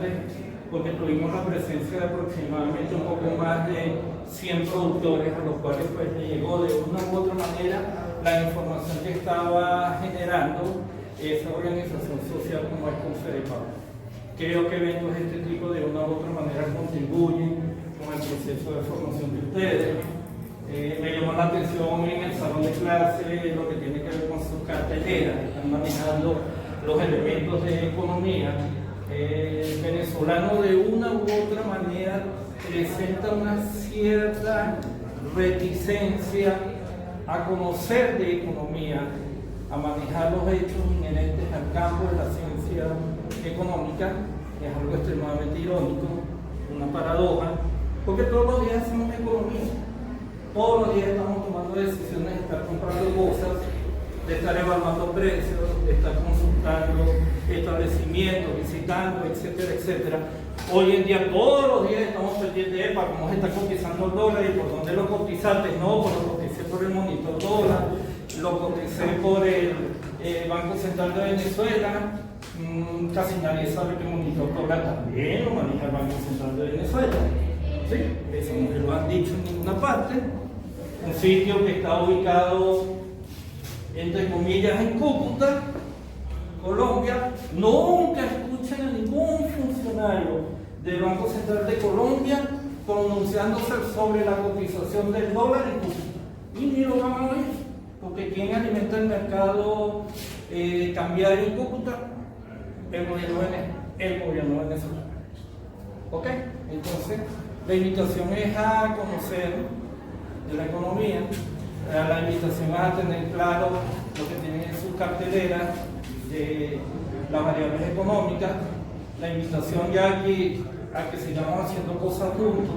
importante porque tuvimos la presencia de aproximadamente un poco más de 100 productores a los cuales pues le llegó de una u otra manera la información que estaba generando esa organización social como es Confedepar. Creo que eventos de este tipo de una u otra manera contribuyen con el proceso de formación de ustedes. Me llamó la atención en el salón de clase lo que tiene que ver con sus carteleras, están manejando los elementos de economía. El venezolano de una u otra manera presenta una cierta reticencia a conocer de economía, a manejar los hechos inherentes al campo de la ciencia económica. Es algo extremadamente irónico, una paradoja, porque todos los días hacemos economía. Todos los días estamos tomando decisiones de estar comprando cosas, de estar evaluando precios, de estar consultando establecimientos, visitando, etcétera, etcétera. Hoy en día, todos los días estamos pendientes de cómo se está cotizando el dólar y por dónde lo cotizaste. No, pues lo coticé por el monitor dólar, lo coticé por el Banco Central de Venezuela. Casi nadie sabe que el monitor dólar también lo maneja el Banco Central de Venezuela. ¿Sí? Eso no se lo han dicho en ninguna parte. Un sitio que está ubicado, entre comillas, en Cúcuta, Colombia. Nunca escuchan a ningún funcionario del Banco Central de Colombia pronunciándose sobre la cotización del dólar en Cúcuta. Y ni lo van a oír, porque ¿quién alimenta el mercado cambiario en Cúcuta? El gobierno venezolano. ¿Ok? Entonces, la invitación es a conocer de la economía, la invitación es a tener claro lo que tienen en sus carteleras de las variables económicas, la invitación ya aquí a que sigamos haciendo cosas juntos.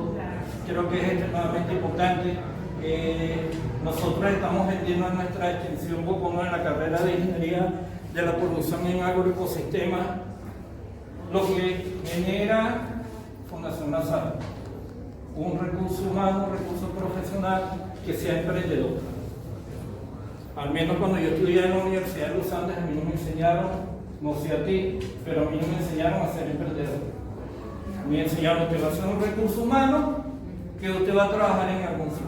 Creo que es extremadamente importante. Nosotros estamos vendiendo en nuestra extensión Bocono en la carrera de Ingeniería de la Producción en Agroecosistemas, lo que genera Fundación Lazaro, un recurso humano, un recurso profesional que sea emprendedor. Al menos cuando yo estudié en la Universidad de los Andes, a mí no me enseñaron, no sé a ti, pero a mí no me enseñaron a ser emprendedor. Me enseñaron que va a ser un recurso humano que usted va a trabajar en algún sitio.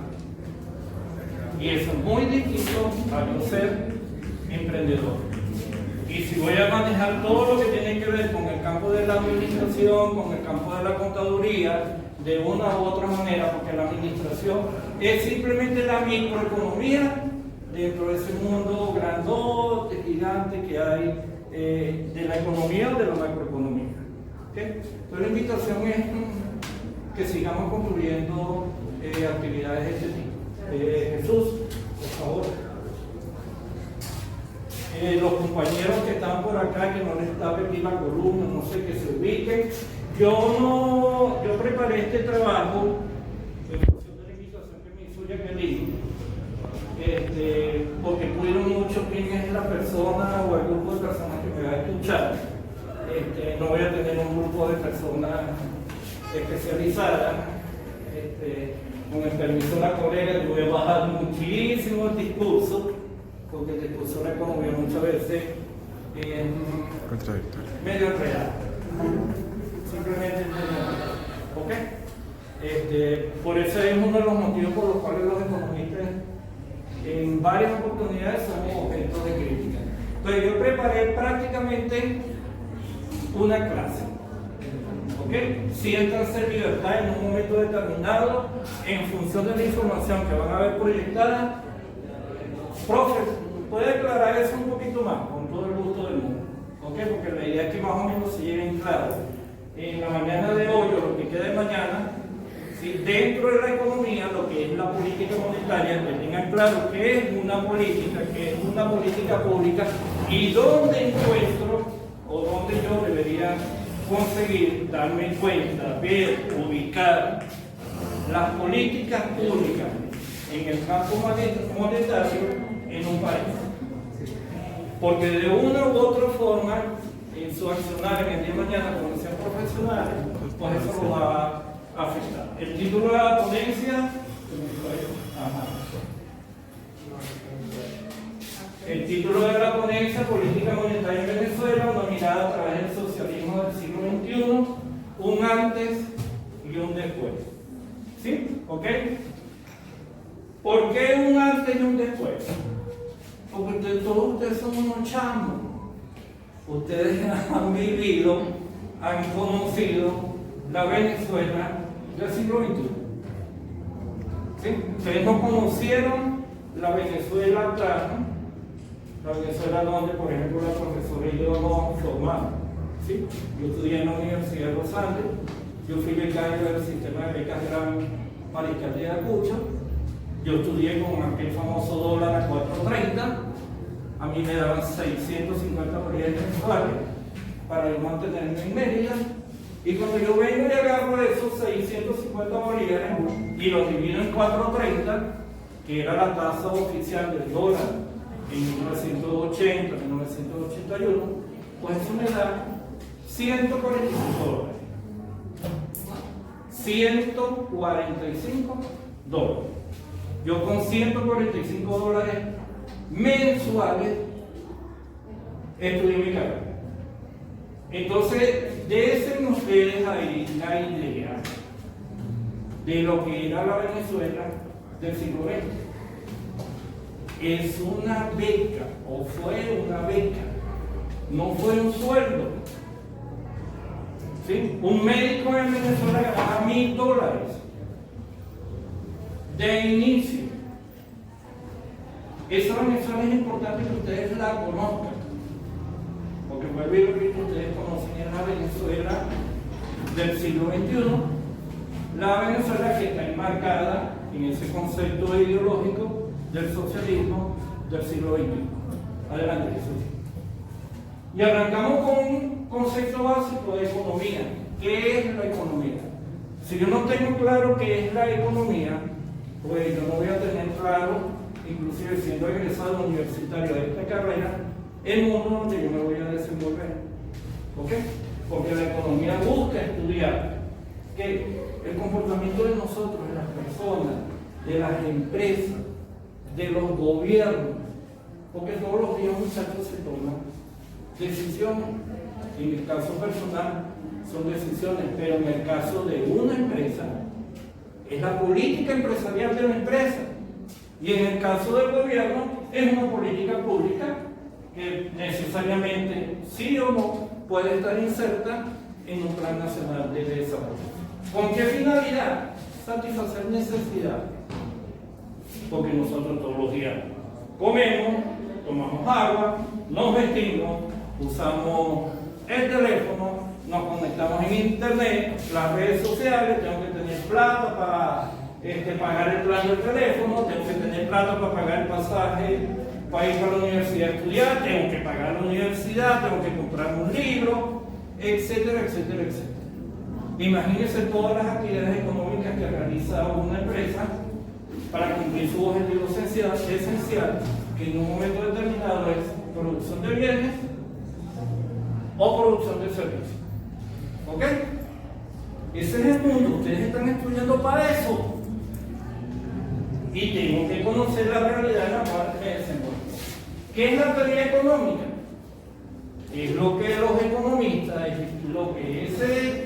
Y eso es muy distinto a yo ser emprendedor. Y si voy a manejar todo lo que tiene que ver con el campo de la administración, con el campo de la contaduría, de una u otra manera, porque la administración es simplemente la microeconomía dentro de ese mundo grandote, gigante que hay de la economía o de la macroeconomía. ¿Okay? Entonces la invitación es que sigamos concluyendo actividades de este tipo. Jesús, por favor. Los compañeros que están por acá, que no les tape aquí la columna, no sé, que se ubiquen. Yo preparé este trabajo en función de la invitación que me hizo Jacqueline, porque cuido mucho quién es la persona o el grupo de personas que me va a escuchar. No voy a tener un grupo de personas especializadas. Con el permiso de la colega, yo voy a bajar muchísimo el discurso, porque el discurso de la economía muchas veces es medio real. Simplemente ¿ok? Por eso es uno de los motivos por los cuales los economistas en varias oportunidades somos objetos de crítica. Entonces yo preparé prácticamente una clase. ¿Okay? Siéntanse en libertad en un momento determinado en función de la información que van a ver proyectada. Profe, ¿puede aclarar eso un poquito más? Con todo el gusto del mundo. ¿Okay? Porque la idea es que más o menos se lleguen claro. En la mañana de hoy o lo que quede de mañana, ¿sí? Dentro de la economía, lo que es la política monetaria, que tengan claro qué es una política pública y dónde encuentro o dónde yo debería conseguir darme cuenta, ver, ubicar las políticas públicas en el campo monetario en un país. Porque de una u otra forma, en su accionar en el día de mañana, cuando sean profesionales, pues eso lo va a afectar. El título de la ponencia, el título de la ponencia, Política Monetaria en Venezuela, una mirada a través del socialismo del siglo XXI. un antes y un después. ¿Sí? ¿Ok? ¿Por qué un antes y un después? Porque todos ustedes son unos chamos. Ustedes han vivido, han conocido la Venezuela del siglo XXI. ¿Sí? Ustedes no conocieron la Venezuela actual, la Venezuela donde, por ejemplo, la profesora y yo nos formamos. ¿Sí? Yo estudié en la Universidad de los Andes, yo fui becario del sistema de becas Gran Mariscal de Ayacucho, yo estudié con aquel famoso dólar a 4.30, a mí me daban 650 bolívares mensuales para yo mantenerme en Mérida, y cuando yo vengo y agarro esos 650 bolívares y los divido en 4.30, que era la tasa oficial del dólar en 1980, 1981, pues eso me da 145 dólares. 145 dólares. Yo con 145 dólares mensuales estudié mi carrera. Entonces, desen ustedes ahí la idea de lo que era la Venezuela del siglo XX. Es una beca, o fue una beca, no fue un sueldo. ¿Sí? Un médico en Venezuela ganaba $1,000 de inicio. Esa Venezuela es importante que ustedes la conozcan, porque vuelvo y repito, ustedes conocen la Venezuela del siglo XXI, la Venezuela que está enmarcada en ese concepto ideológico del socialismo del siglo XXI. Adelante, Jesús. Y arrancamos con un concepto básico de economía. ¿Qué es la economía? Si yo no tengo claro qué es la economía, pues yo no voy a tener claro, inclusive siendo egresado universitario de esta carrera, el mundo donde yo me voy a desenvolver. ¿Ok? Porque la economía busca estudiar que el comportamiento de nosotros, de las personas, de las empresas, de los gobiernos, porque todos los días, muchachos, se toman decisiones. En el caso personal son decisiones, pero en el caso de una empresa es la política empresarial de la empresa, y en el caso del gobierno es una política pública que necesariamente, sí o no, puede estar inserta en un plan nacional de desarrollo. ¿Con qué finalidad? Satisfacer necesidades, porque nosotros todos los días comemos, tomamos agua, nos vestimos, usamos el teléfono, nos conectamos en internet, las redes sociales, tengo que tener plata para pagar el plan del teléfono, tengo que tener plata para pagar el pasaje para ir a la universidad a estudiar, tengo que pagar la universidad, tengo que comprar un libro, etcétera, etcétera, etcétera. Imagínense todas las actividades económicas que realiza una empresa para cumplir su objetivo esencial, que en un momento determinado es producción de bienes o producción de servicios. ¿Ok? Ese es el mundo, ustedes están estudiando para eso. Y tengo que conocer la realidad en la cual me desenvuelvo. ¿Qué es la teoría económica? Es lo que los economistas, es lo que ese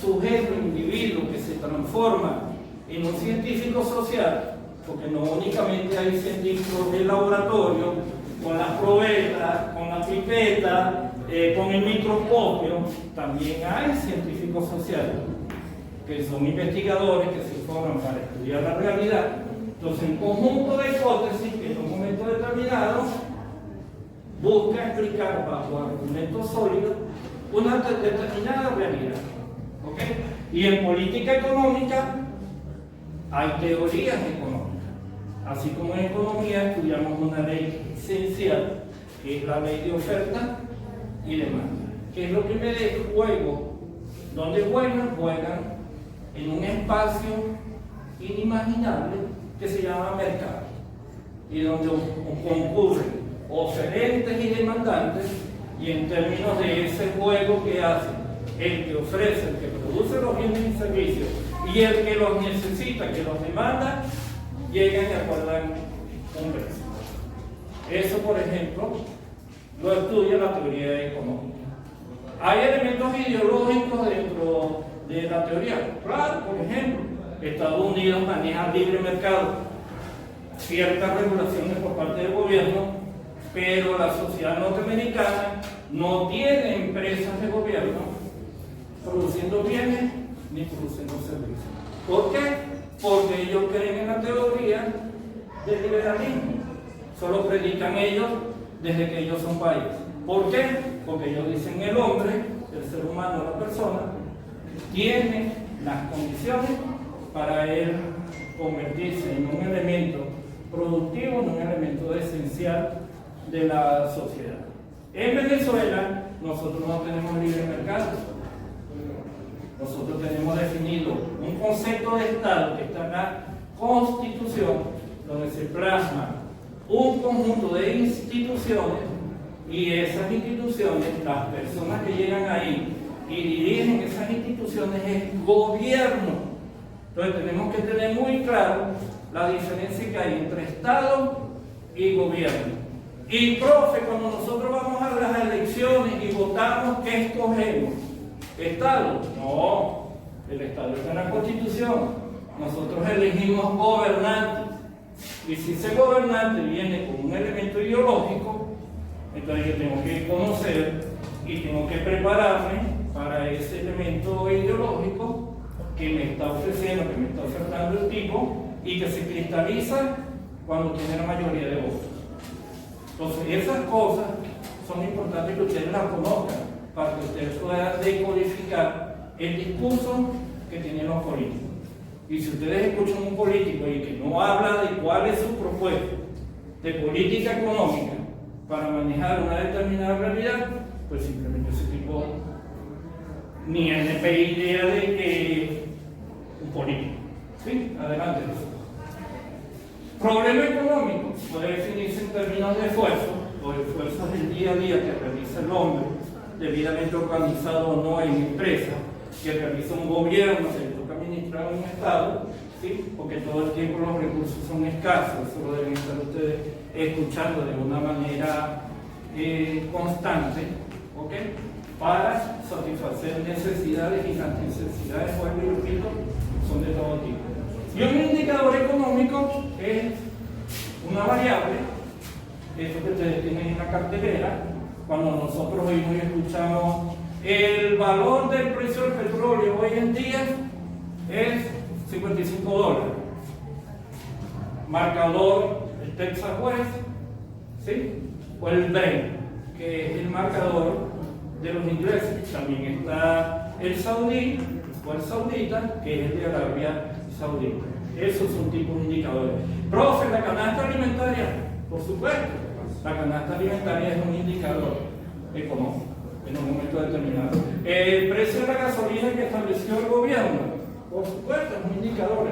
sujeto, individuo que se transforma en un científico social, porque no únicamente hay científicos de laboratorio, con las probetas, con la pipeta, con el microscopio, también hay científicos sociales, que son investigadores que se forman para estudiar la realidad. Entonces, un conjunto de hipótesis que en un momento determinado busca explicar bajo argumentos sólidos una determinada realidad. ¿Ok? Y en política económica hay teorías económicas. Así como en economía estudiamos una ley esencial, que es la ley de oferta y demanda. ¿Qué es lo que me de juego? ¿Dónde juegan? Juegan en un espacio inimaginable que se llama mercado, y donde concurren oferentes y demandantes, y en términos de ese juego que hace el que ofrece, el que produce los bienes y servicios, y el que los necesita, que los demanda, llegan y acuerdan un precio. Eso, por ejemplo, lo estudia la teoría económica. Hay elementos ideológicos dentro teoría. Claro, por ejemplo, Estados Unidos maneja libre mercado, ciertas regulaciones por parte del gobierno, pero la sociedad norteamericana no tiene empresas de gobierno produciendo bienes ni produciendo servicios. ¿Por qué? Porque ellos creen en la teoría del liberalismo. Solo predican ellos desde que ellos son países. ¿Por qué? Porque ellos dicen el hombre, el ser humano, la persona, tiene las condiciones para él convertirse en un elemento productivo, en un elemento esencial de la sociedad. En Venezuela, nosotros no tenemos libre mercado. Nosotros tenemos definido un concepto de Estado que está en la Constitución, donde se plasma un conjunto de instituciones, y esas instituciones, las personas que llegan ahí y dirigen esas instituciones es gobierno. Entonces tenemos que tener muy claro la diferencia que hay entre Estado y gobierno. Y profe, cuando nosotros vamos a las elecciones y votamos, ¿qué escogemos? ¿Estado? No, el Estado está en la Constitución. Nosotros elegimos gobernantes. Y si ese gobernante viene con un elemento ideológico, entonces yo tengo que conocer y tengo que prepararme para ese elemento ideológico que me está ofreciendo, que me está ofertando el tipo, y que se cristaliza cuando tiene la mayoría de votos. Entonces, esas cosas son importantes que ustedes las conozcan para que ustedes puedan decodificar el discurso que tienen los políticos. Y si ustedes escuchan un político y que no habla de cuál es su propuesta de política económica para manejar una determinada realidad, pues simplemente ese tipo ni es de idea de que un político. ¿Sí? Adelante. Problema económico puede definirse en términos de esfuerzo, los esfuerzos del día a día que realiza el hombre, debidamente organizado o no en empresa, que realiza un gobierno, que le toca administrar un Estado, ¿sí? Porque todo el tiempo los recursos son escasos, eso lo deben estar ustedes escuchando de una manera constante, ¿ok? Para satisfacer necesidades, y las necesidades, vuelvo y repito, son de todo tipo. Y un indicador económico es una variable, eso que ustedes tienen en la cartelera, cuando nosotros oímos y escuchamos el valor del precio del petróleo hoy en día es $55. Marcador, el Texas West, ¿sí? O el Brent, que es el marcador de los ingresos. También está el saudí o el saudita, que es el de Arabia Saudita. Esos son tipos de indicadores. Profe, la canasta alimentaria, por supuesto, la canasta alimentaria es un indicador económico en un momento determinado. El precio de la gasolina que estableció el gobierno, por supuesto, es un indicador.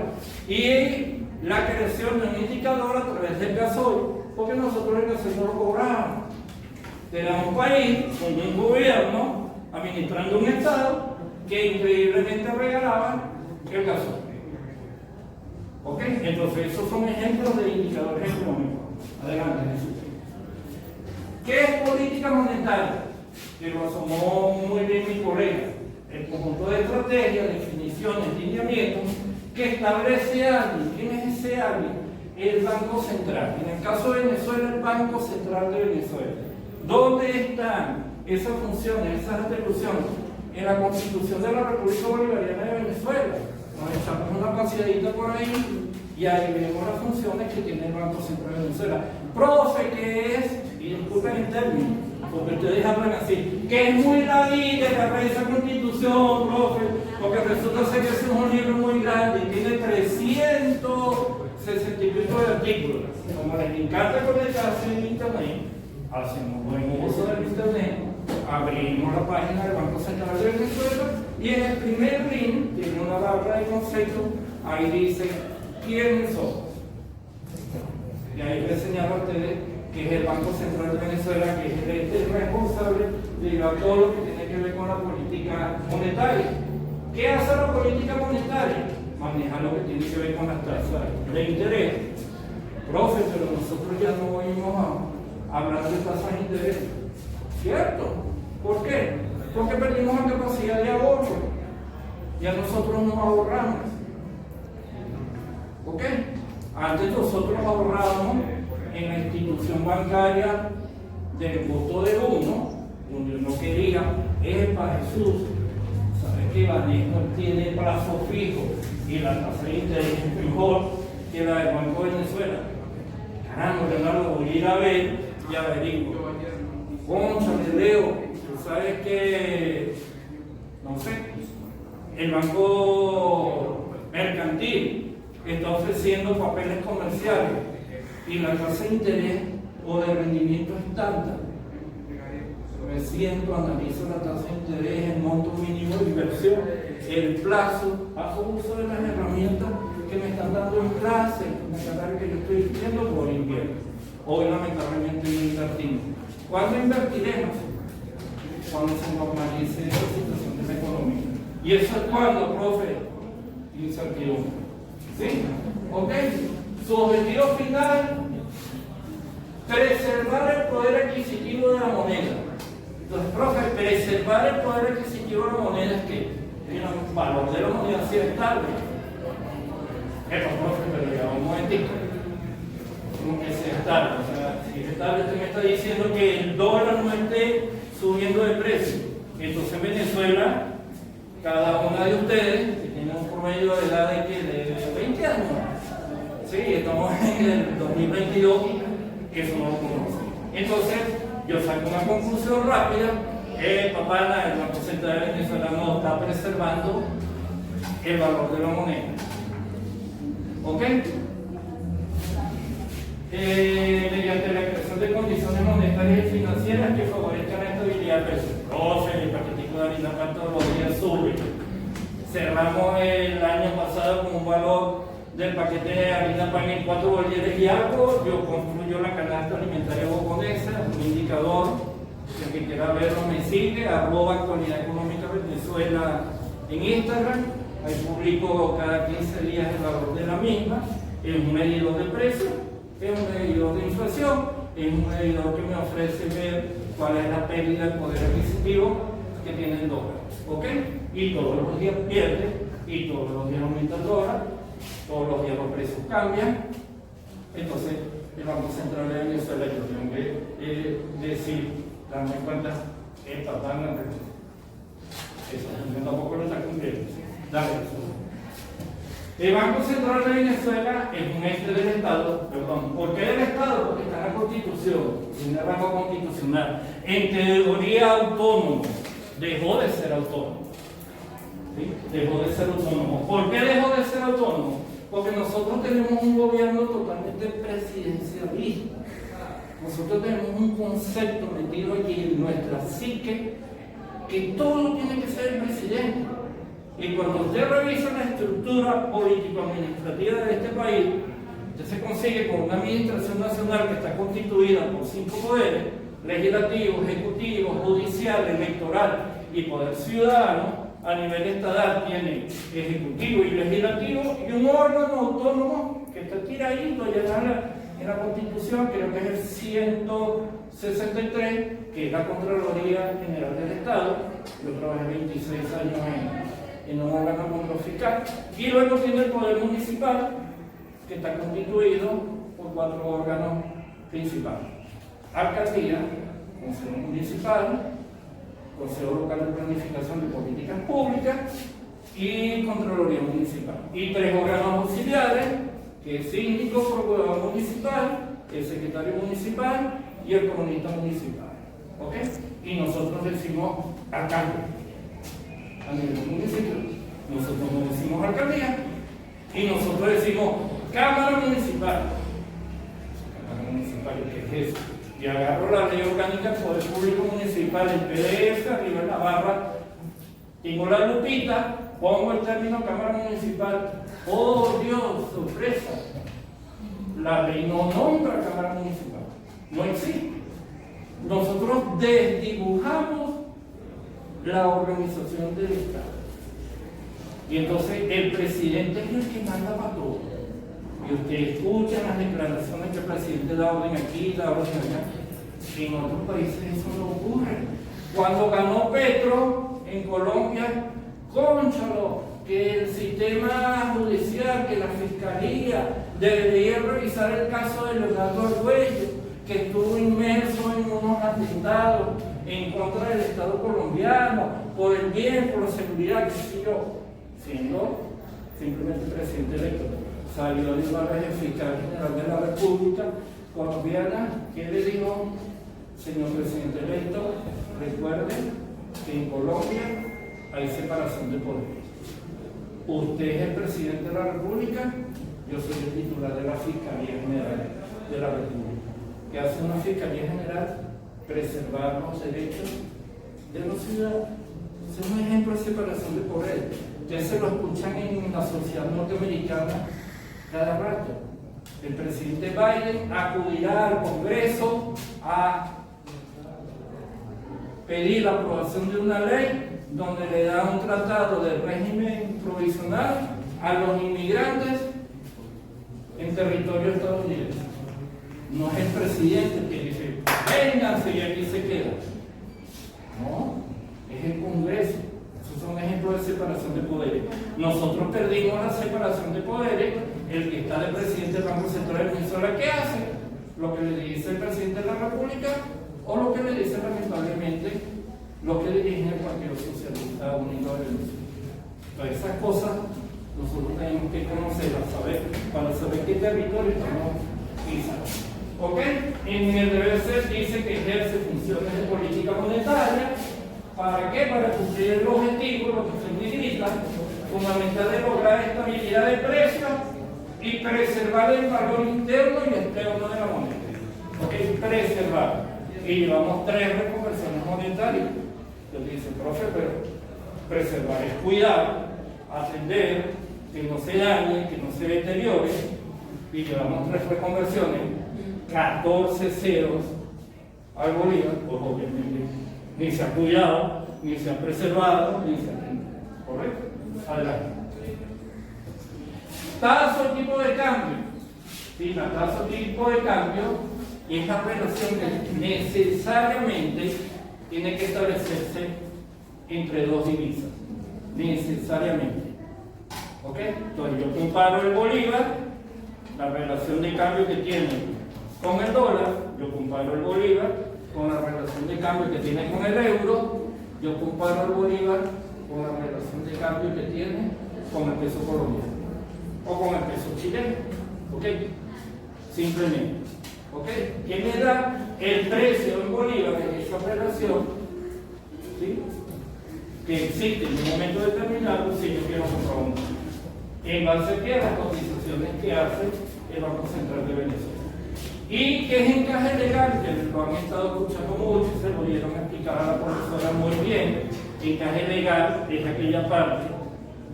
Y la creación de un indicador a través del gasoil, porque nosotros el gasoil no lo cobramos. Tenemos un país con un gobierno administrando un Estado que increíblemente regalaba el gasoil. ¿Ok? Entonces, esos son ejemplos de indicadores económicos. Adelante, Jesús. ¿Qué es política monetaria? Que lo asomó muy bien mi colega. El conjunto de estrategias, definiciones, lineamientos que establece alguien. ¿Quién es ese alguien? El Banco Central. En el caso de Venezuela, el Banco Central de Venezuela. ¿Dónde están esas funciones, esas atribuciones? En la Constitución de la República Bolivariana de Venezuela. Nos echamos una paseadita por ahí y ahí vemos las funciones que tiene el Banco Central de Venezuela. Profe, ¿qué es? Y disculpen el término, porque ustedes hablan así, que es muy ladilla la esa Constitución, profe, porque resulta ser que es un libro muy grande y tiene 360 y pico de artículos. Como les encanta conectarse en Internet, hacemos buen uso del Internet, abrimos la página del Banco Central de Venezuela y en el primer link tiene una barra de conceptos, ahí dice quiénes somos. Y ahí les señalo a ustedes que es el Banco Central de Venezuela, que es el ente responsable de llevar todo lo que tiene que ver con la política monetaria. ¿Qué hace la política monetaria? Maneja lo que tiene que ver con las tasas de interés. Profe, pero nosotros ya no oímos hablar de tasas de interés. ¿Cierto? ¿Por qué? Porque perdimos la capacidad de ahorro. Ya nosotros nos ahorramos. ¿Ok? Antes nosotros ahorrábamos en la institución bancaria del voto de uno, donde uno quería, para Jesús, ¿sabes que Banesco tiene plazo fijo y la tasa de interés es mejor que la del Banco de Venezuela? Caramba, Leonardo, voy a ir a ver y averiguo. Cónchale, Leo, tú sabes que, no sé, el Banco Mercantil está ofreciendo papeles comerciales y la tasa de interés o de rendimiento es tanta. Me siento, analizo la tasa de interés, el monto mínimo de inversión, el plazo, hago uso de las herramientas que me están dando en clase, que yo estoy diciendo por invierno. Hoy lamentablemente no invertimos. ¿Cuándo invertiremos? Cuando se normalice esa situación de la economía. ¿Y eso es cuándo, profe? Incertidumbre. ¿Sí? ¿Ok? Su objetivo final, preservar el poder adquisitivo de la moneda. Entonces, profe, preservar el poder adquisitivo de la moneda es que el valor de la moneda sea estable. Profe, pero ya un momentito. Como que sea estable. O sea, si es estable, usted me está diciendo que el dólar no esté subiendo de precio. Entonces, en Venezuela, cada una de ustedes, que tiene un promedio de edad de 20 años, sí, estamos en el 2022, eso no lo conoce. Entonces, yo saco una conclusión rápida: papá, el Banco Central de Venezuela no está preservando el valor de la moneda. ¿Ok? Mediante la creación de condiciones monetarias y financieras que favorezcan la estabilidad del precio. Profe, el paquetico de harina pan todos los días sube. Cerramos el año pasado con un valor del paquete de harina pan en 4 bolívares y algo. Yo concluyo la canasta alimentaria boconesa, un indicador. El que quiera verlo me sigue, @actualidad económica Venezuela en Instagram. Ahí publico cada 15 días el valor de la misma. Es un medidor de precio, es un medidor de inflación, es un medidor que me ofrece ver cuál es la pérdida de poder adquisitivo que tiene el dólar. ¿Ok? Y todos los días pierde, y todos los días aumenta el dólar, todos los días los precios cambian. Entonces, el Banco Central de Venezuela, yo tengo que decir, darme cuenta, esta tanda, eso tampoco lo está cumpliendo. Dale. El Banco Central de Venezuela es un ente del Estado, perdón. ¿Por qué del Estado? Porque está en la Constitución, tiene rango constitucional. En teoría autónomo, dejó de ser autónomo. ¿Sí? Dejó de ser autónomo. ¿Por qué dejó de ser autónomo? Porque nosotros tenemos un gobierno totalmente presidencialista. Nosotros tenemos un concepto metido aquí en nuestra psique que todo tiene que ser el presidente. Y cuando usted revisa la estructura político-administrativa de este país, usted se consigue con una administración nacional que está constituida por 5 poderes: legislativo, ejecutivo, judicial, electoral y poder ciudadano. A nivel estatal tiene ejecutivo y legislativo y un órgano autónomo que está tiradito allá en la Constitución, creo que es el 163, que es la Contraloría General del Estado. Yo trabajé 26 años en un órgano control fiscal. Y luego tiene el Poder Municipal, que está constituido por 4 órganos principales: Alcaldía, Consejo Municipal, Consejo Local de Planificación de Políticas Públicas y Contraloría Municipal. Y 3 órganos auxiliares, que es síndico, procurador municipal, el secretario municipal y el cronista municipal. ¿Ok? Y nosotros decimos alcalde a nivel del municipio. Nosotros no decimos alcaldía y nosotros decimos Cámara Municipal. Cámara Municipal, ¿qué es eso? Y agarro la ley orgánica del Poder Público Municipal, el PDF, arriba en la barra, tengo la lupita, pongo el término Cámara Municipal. ¡Oh Dios, sorpresa! La ley no nombra Cámara Municipal, no existe. Nosotros desdibujamos la organización del Estado. Y entonces el presidente es el que manda para todo. Y usted escucha las declaraciones que el presidente da orden aquí, da orden allá. En otros países eso no ocurre. Cuando ganó Petro en Colombia, cónchalo, que el sistema judicial, que la fiscalía debería revisar el caso de Leonardo Argüello, que estuvo inmerso en unos atentados en contra del Estado colombiano, por el bien, por la seguridad, que sé yo, siendo simplemente presidente electo. Salió de Ibarra, el fiscal general de la República Colombiana, que le dijo: señor presidente electo, recuerde que en Colombia hay separación de poderes. Usted es el presidente de la República, yo soy el titular de la Fiscalía General de la República. ¿Qué hace una Fiscalía General? Preservar los derechos de los ciudadanos. Ese es un ejemplo de separación de poderes. Ustedes se lo escuchan en la sociedad norteamericana cada rato. El presidente Biden acudirá al Congreso a pedir la aprobación de una ley donde le da un tratado de régimen provisional a los inmigrantes en territorio estadounidense. No es el presidente que dice: vénganse y aquí se queda. No, es el Congreso. Esos son ejemplos de separación de poderes. Nosotros perdimos la separación de poderes. El que está de presidente del Banco Central de Venezuela, ¿qué hace? Lo que le dice el presidente de la República o lo que le dice lamentablemente lo que dirige el Partido Socialista Unido de Venezuela. Todas esas cosas nosotros tenemos que conocerlas, saber, para saber qué territorio estamos pisando. ¿Ok? En el deber ser dice que ejerce funciones de política monetaria. ¿Para qué? Para cumplir el objetivo, lo que se indica, fundamental de lograr estabilidad de precios y preservar el valor interno y externo de la moneda. ¿Ok? Preservar. Y llevamos 3 reconversiones monetarias. Entonces dice: profe, pero preservar es cuidar, atender, que no se dañe, que no se deteriore. Y llevamos 3 reconversiones, 14 ceros al bolívar, pues obviamente ni se ha cuidado, ni se ha preservado, ni se ha atendido. ¿Correcto? Adelante. Tasa o tipo de cambio. Sí, la tasa o tipo de cambio es la relación que necesariamente tiene que establecerse entre 2 divisas. Necesariamente. ¿Ok? Entonces yo comparo el bolívar, la relación de cambio que tiene con el dólar, yo comparo el bolívar con la relación de cambio que tiene con el euro, yo comparo el bolívar con la relación de cambio que tiene con el peso colombiano o con el peso chileno. ¿Ok? Simplemente. ¿Ok? ¿Qué me da el precio en bolívares de esa relación? ¿Sí? Que existe en un momento determinado si yo quiero comprar un bolívar. En base a las cotizaciones que hace el Banco Central de Venezuela. Y que es encaje legal, que lo han estado escuchando mucho, se lo dieron a explicar a la profesora muy bien. Encaje legal es aquella parte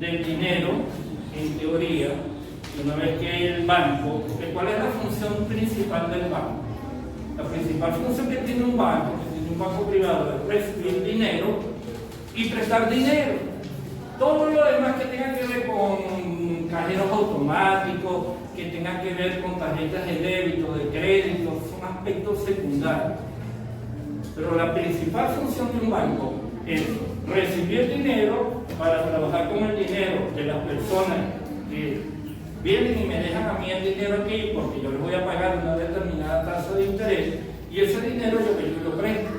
del dinero, en teoría, una vez que el banco, porque ¿cuál es la función principal del banco? La principal función que tiene un banco privado, es recibir dinero y prestar dinero. Todo lo demás que tenga que ver con cajeros automáticos, que tengan que ver con tarjetas de débito, de crédito, son aspectos secundarios. Pero la principal función de un banco es recibir dinero para trabajar con el dinero de las personas que vienen y me dejan a mí el dinero aquí porque yo les voy a pagar una determinada tasa de interés y ese dinero yo lo presto.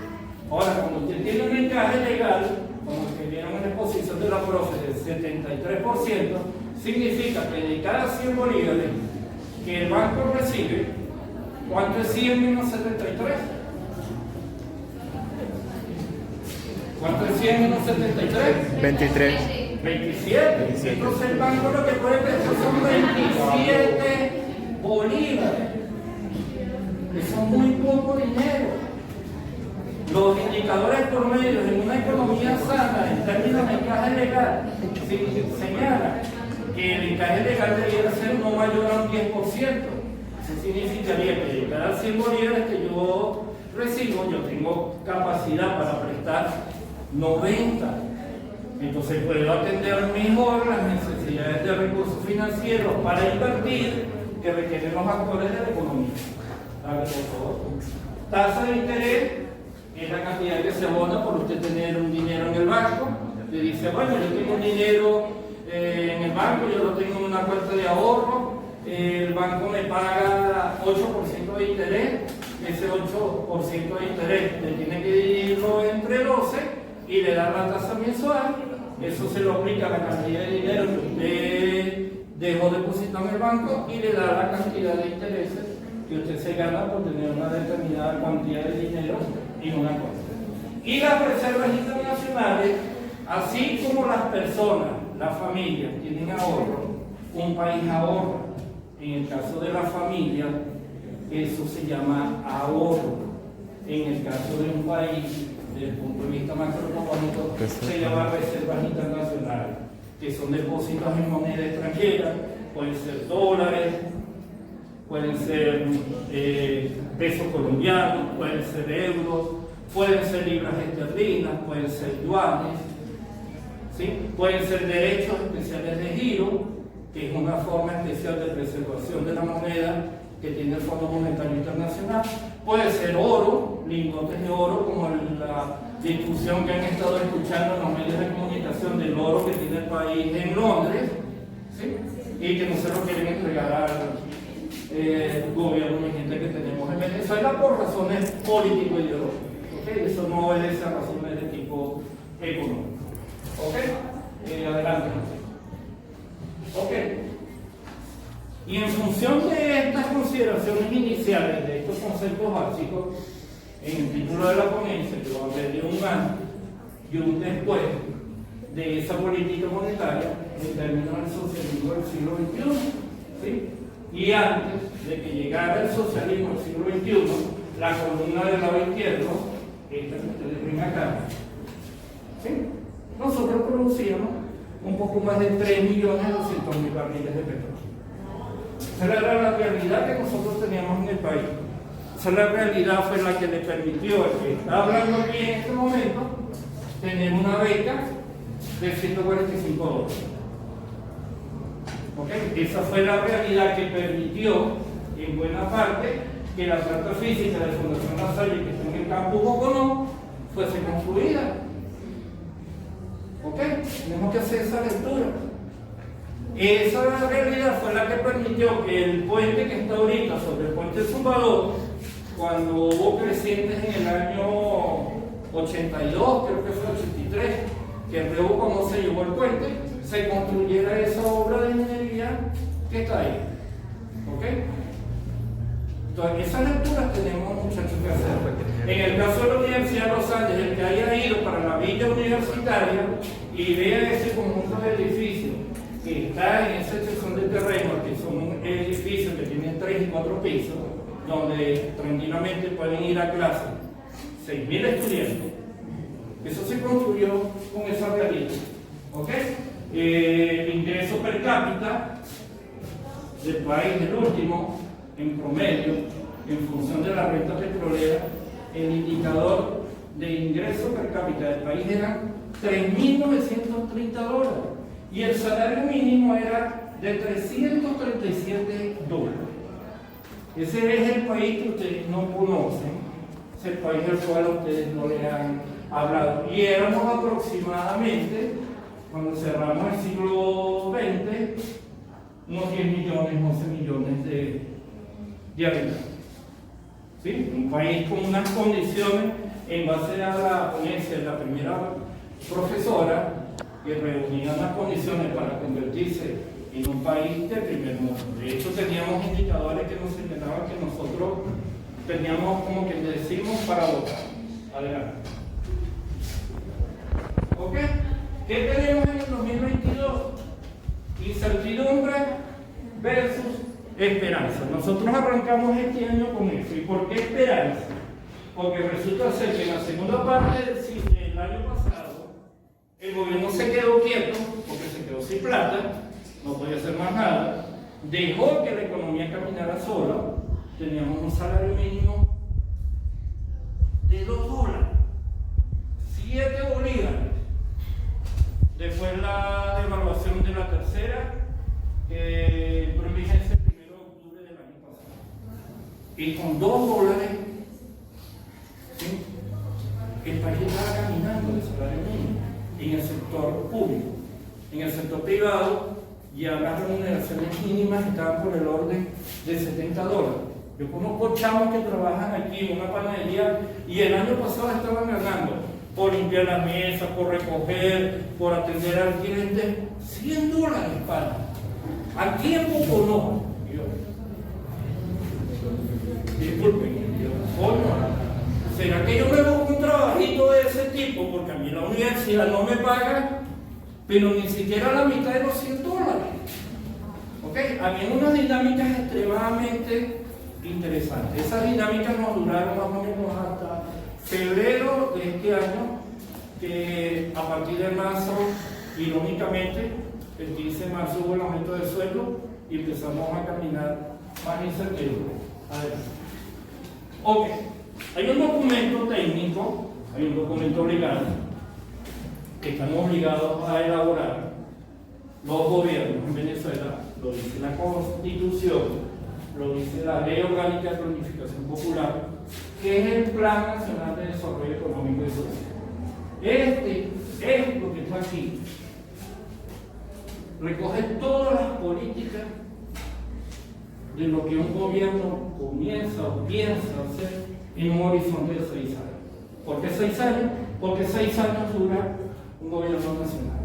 Ahora, cuando usted tiene un encaje legal, como que vieron en la exposición de la profe del 73%, significa que de cada 100 bolívares que el banco recibe, ¿cuánto es 100 menos 73? ¿Cuánto es 100 menos 73? 23. 27. Entonces el banco lo que puede prestar son 27 bolívares, que son muy poco dinero. Los indicadores promedios en una economía sana, en términos de encaje legal, señalan que el encaje legal debiera ser no mayor a un 10%. Eso significaría que de cada 100 bolívares que yo recibo, yo tengo capacidad para prestar 90. Entonces puedo atender mejor las necesidades de recursos financieros para invertir que requieren los actores de la economía. Dale, por favor. Tasa de interés es la cantidad que se abona por usted tener un dinero en el banco. Te dice, bueno, yo tengo dinero en el banco, yo lo tengo en una cuenta de ahorro, el banco me paga 8% de interés, ese 8% de interés le tiene que dividirlo entre 12 y le da la tasa mensual. Eso se lo aplica a la cantidad de dinero que usted dejó depositado en el banco y le da la cantidad de intereses que usted se gana por tener una determinada cantidad de dinero en una cuenta. Y las reservas internacionales, así como las personas, las familias tienen ahorro, un país ahorra. En el caso de la familia, eso se llama ahorro. En el caso de un país, desde el punto de vista macroeconómico, se llama reservas internacionales, que son depósitos en moneda extranjera, pueden ser dólares, pueden ser pesos colombianos, pueden ser euros, pueden ser libras esterlinas, pueden ser yuanes, ¿sí? Pueden ser derechos especiales de giro, que es una forma especial de preservación de la moneda que tiene el Fondo Monetario Internacional. Puede ser oro, lingotes de oro, como la discusión que han estado escuchando en los medios de comunicación del oro que tiene el país en Londres, ¿sí? Y que no se lo quieren entregar al gobierno vigente que tenemos en Venezuela por razones político-ideológicas. ¿Okay? Eso no obedece a razones de tipo económico. ¿Ok? Adelante. Ok. Y en función de estas consideraciones iniciales, de estos conceptos básicos, en el título de la ponencia, yo hablé de un antes y un después de esa política monetaria en términos del socialismo del siglo XXI. ¿Sí? Y antes de que llegara el socialismo del siglo XXI, la columna del lado izquierdo, esta que ustedes ven acá, ¿sí? Nosotros producíamos un poco más de 3.200.000 barriles de petróleo. Esa era la realidad que nosotros teníamos en el país. Esa la realidad fue la que le permitió al que está hablando aquí en este momento tener una beca de $145. ¿Okay? Esa fue la realidad que permitió, en buena parte, que la planta física de Fundación La Salle, que está en el campus Boconó, fuese construida. ¿Ok? Tenemos que hacer esa lectura. Esa realidad fue la que permitió que el puente que está ahorita sobre el puente Zumbador, cuando hubo crecientes en el año 82, creo que fue 83, que el río Boconó se llevó el puente, se construyera esa obra de minería que está ahí. ¿Ok? Entonces, esas lecturas tenemos, muchachos, que hacer. En el caso de la Universidad de Los Andes, el que haya ido para la villa universitaria y vea ese conjunto de edificios que está en esa sección de terreno, que son edificios que tienen 3 y 4 pisos, donde tranquilamente pueden ir a clase 6.000 estudiantes. Eso se construyó con esa realidad. ¿Ok? El ingreso per cápita del país, el último, en promedio, en función de la renta petrolera, el indicador de ingreso per cápita del país era $3.930 y el salario mínimo era de $337. Ese es el país que ustedes no conocen, es el país al cual ustedes no le han hablado. Y éramos aproximadamente, cuando cerramos el siglo XX, unos 10 millones, 11 millones de habitantes. ¿Sí? Un país con unas condiciones, en base a la ponencia de la primera profesora, que reunía unas condiciones para convertirse en un país de primer mundo. De hecho, teníamos indicadores que nos señalaban que nosotros teníamos, como que decimos, para votar. Adelante. ¿Ok? ¿Qué tenemos en el 2022? Incertidumbre versus esperanza. Nosotros arrancamos este año con eso. ¿Y por qué esperanza? Porque resulta ser que en la segunda parte del año pasado, el gobierno se quedó quieto, porque se quedó sin plata, no podía hacer más nada, dejó que la economía caminara sola, teníamos un salario mínimo de $2, 7 bolívares. Después la devaluación de la tercera, que entró en vigencia el 1 de octubre del año pasado. Y con $2, ¿sí? El país estaba caminando de salario mínimo. En el sector En el sector privado ya las remuneraciones mínimas estaban por el orden de $70. Yo conozco chamos que trabajan aquí en una panadería y el año pasado estaban ganando por limpiar la mesa, por recoger, por atender al cliente, $100 para. Aquí en Pocono, disculpen, coño, ¿será que yo me busco un trabajito de ese tipo? Porque a mí la universidad no me paga, pero ni siquiera la mitad de los $100. ¿Ok? Había unas dinámicas extremadamente interesantes. Esas dinámicas nos duraron más o menos hasta febrero de este año, que a partir de marzo, irónicamente, el 15 de marzo hubo el aumento de sueldo y empezamos a caminar más incertidumbre. Adelante. Ok, hay un documento técnico, hay un documento legal que están obligados a elaborar los gobiernos en Venezuela, lo dice la Constitución, lo dice la Ley Orgánica de Planificación Popular, que es el Plan Nacional de Desarrollo Económico y Social. Es lo que está aquí. Recoge todas las políticas de lo que un gobierno comienza o piensa hacer en un horizonte de 6 años. ¿Por qué 6 años? Porque 6 años dura un gobierno nacional.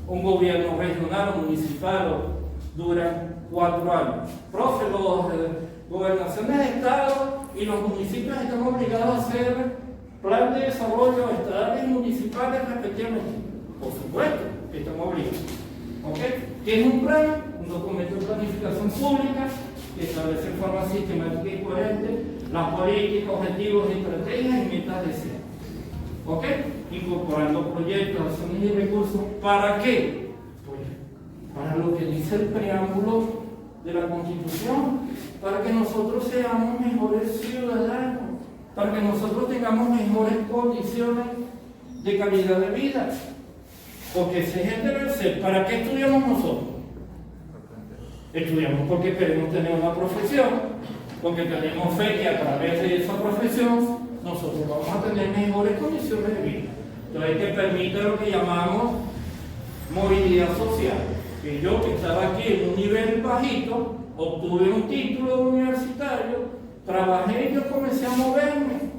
Un gobierno regional o municipal dura 4 años. Profe, las gobernaciones de Estado y los municipios están obligados a hacer plan de desarrollo estadales y municipales respectivamente. Por supuesto, están obligados. ¿Ok? Tiene un plan, un documento de planificación pública que establece de forma sistemática y coherente las políticas, objetivos, estrategias y metas deseadas. ¿Ok? Incorporando proyectos, acciones y recursos. ¿Para qué? Pues para lo que dice el preámbulo de la Constitución, para que nosotros seamos mejores ciudadanos, para que nosotros tengamos mejores condiciones de calidad de vida. Porque ese es el deber ser. ¿Para qué estudiamos nosotros? Estudiamos porque queremos tener una profesión, porque tenemos fe que a través de esa profesión nosotros vamos a tener mejores condiciones de vida. Entonces, que permite lo que llamamos movilidad social. Que yo, que estaba aquí en un nivel bajito, obtuve un título universitario, trabajé y yo comencé a moverme.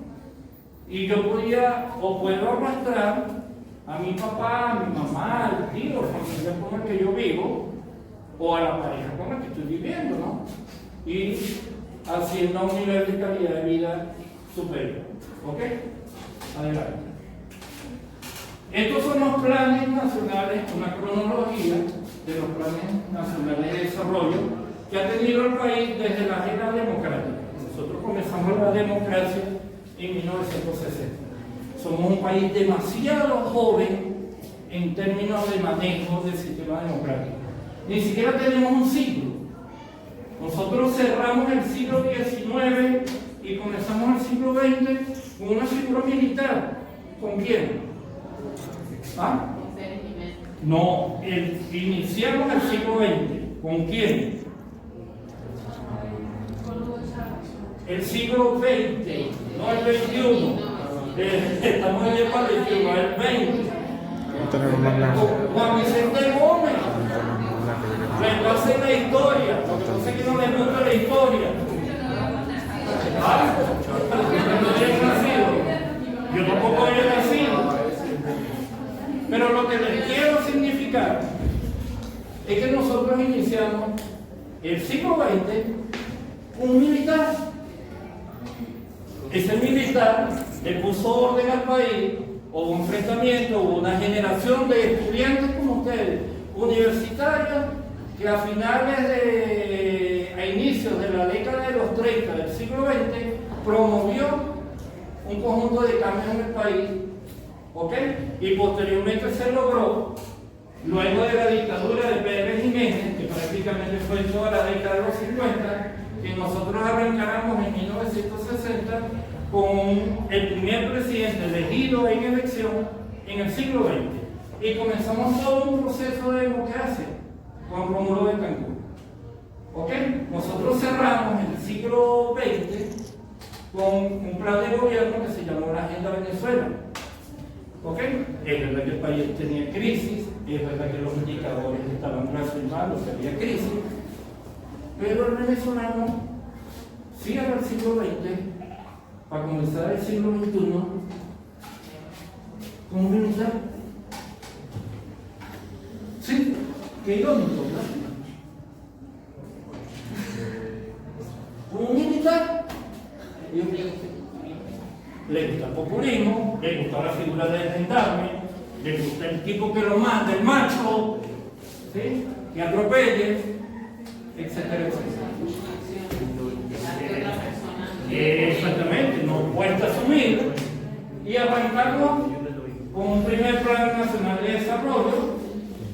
Y yo podía o puedo arrastrar a mi papá, a mi mamá, al tío, a la familia con la que yo vivo, o a la pareja con la que estoy viviendo, ¿no? Y haciendo un nivel de calidad de vida superior. ¿Ok? Adelante. Estos son los planes nacionales, una cronología de los planes nacionales de desarrollo que ha tenido el país desde la era democrática. Nosotros comenzamos la democracia en 1960. Somos un país demasiado joven en términos de manejo del sistema democrático. Ni siquiera tenemos un siglo. Nosotros cerramos el siglo XIX y comenzamos el siglo XX con una figura militar. ¿Con quién? ¿Ah? No, iniciamos el siglo XX. ¿Con quién? El siglo XX, no el XXI. Estamos en el XXI, el XX. Juan Vicente Gómez. Les hace la historia, lo que pasa es que no les gusta la historia. ¿Ah? No he nacido. Yo tampoco he nacido. Pero lo que les quiero significar es que nosotros iniciamos el siglo XX un militar. Ese militar le puso orden al país, hubo un enfrentamiento, hubo una generación de estudiantes como ustedes, universitarios, que a inicios de la década de los 30 del siglo XX promovió un conjunto de cambios en el país, ¿ok? Y posteriormente se logró, luego de la dictadura de Pérez Jiménez, que prácticamente fue en toda la década de los 50, que nosotros arrancáramos en 1960 con el primer presidente elegido en elección en el siglo XX. Y comenzamos todo un proceso de democracia con Rómulo Betancourt. ¿Ok? Nosotros cerramos en el siglo XX con un plan de gobierno que se llamó la Agenda Venezuela. ¿Ok? Es verdad que el país tenía crisis, Es verdad que los indicadores estaban reafirmando que había crisis, pero el venezolano, sí era el siglo XX, para comenzar el siglo XXI, con un militar. Sí, qué irónico, ¿no? Un militar, le gusta el populismo, le gusta la figura del gendarme, le gusta el tipo que lo manda, el macho, ¿sí? Que atropelle, etcétera, etcétera. Exactamente, no cuesta asumir y arrancamos con un primer Plan Nacional de Desarrollo,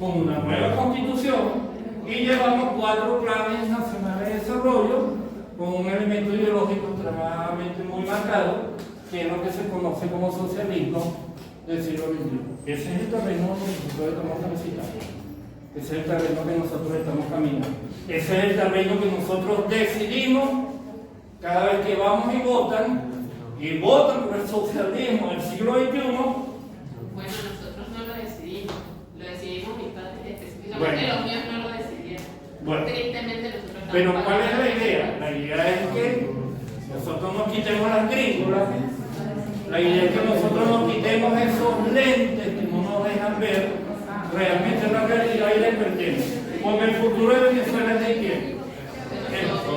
con una nueva constitución, y llevamos 4 planes nacionales de desarrollo con un elemento ideológico extremadamente muy marcado, que es lo que se conoce como socialismo del siglo XXI. Ese es el terreno que nosotros estamos transitando. Ese es el terreno que nosotros estamos caminando. Ese es el terreno que nosotros decidimos cada vez que vamos y votan por el socialismo del siglo XXI. Bueno, nosotros no lo decidimos mis padres, específicamente los míos no lo decidieron. Bueno, tristemente nosotros. pero ¿cuál es la idea? La idea es que nosotros nos quitemos las gringolas, la idea es que nosotros nos quitemos esos lentes que no nos dejan ver realmente la realidad y la invertimos. Porque el futuro de Venezuela es de quién?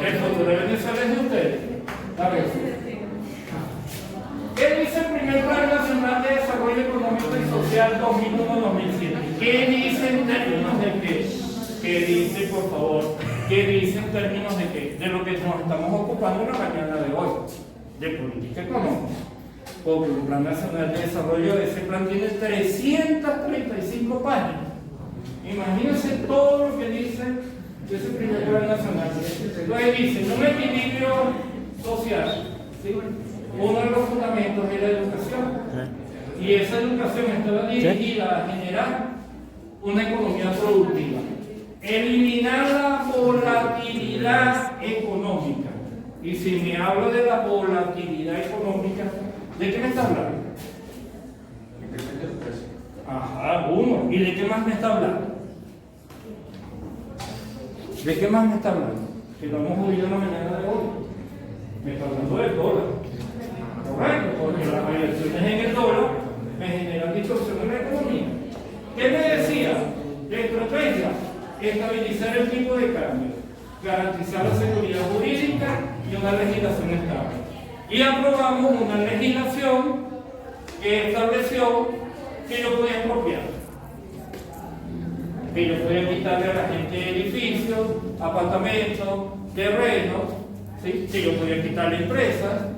El futuro de Venezuela es de ustedes. A ver. ¿Qué dice el primer Plan Nacional de Desarrollo Económico y Social 2001-2007? ¿Qué dice en términos de qué? ¿Qué dice, por favor? ¿Qué dice en términos de qué? De lo que nos estamos ocupando en la mañana de hoy, de política económica. Porque el Plan Nacional de Desarrollo, ese plan tiene 335 páginas. Imagínense todo lo que dice ese primer Plan Nacional. Entonces dice, un equilibrio social, ¿sí? Uno de los fundamentos es la educación. Y esa educación estaba dirigida a generar una economía productiva. Eliminar la volatilidad económica. Y si me hablo de la volatilidad económica, ¿de qué me está hablando? Ajá, uno. ¿Y de qué más me está hablando? ¿De qué más me está hablando? Que lo hemos oído en la mañana de hoy. Me está hablando del dólar. Correcto, porque las variaciones en el dólar me generan distorsión en la economía. ¿Qué me decía? De estrategia, estabilizar el tipo de cambio, garantizar la seguridad jurídica y una legislación estable. Y aprobamos una legislación que estableció que yo podía expropiar, que yo podía quitarle a la gente edificios, apartamentos, terrenos, ¿sí? Que yo podía quitarle empresas,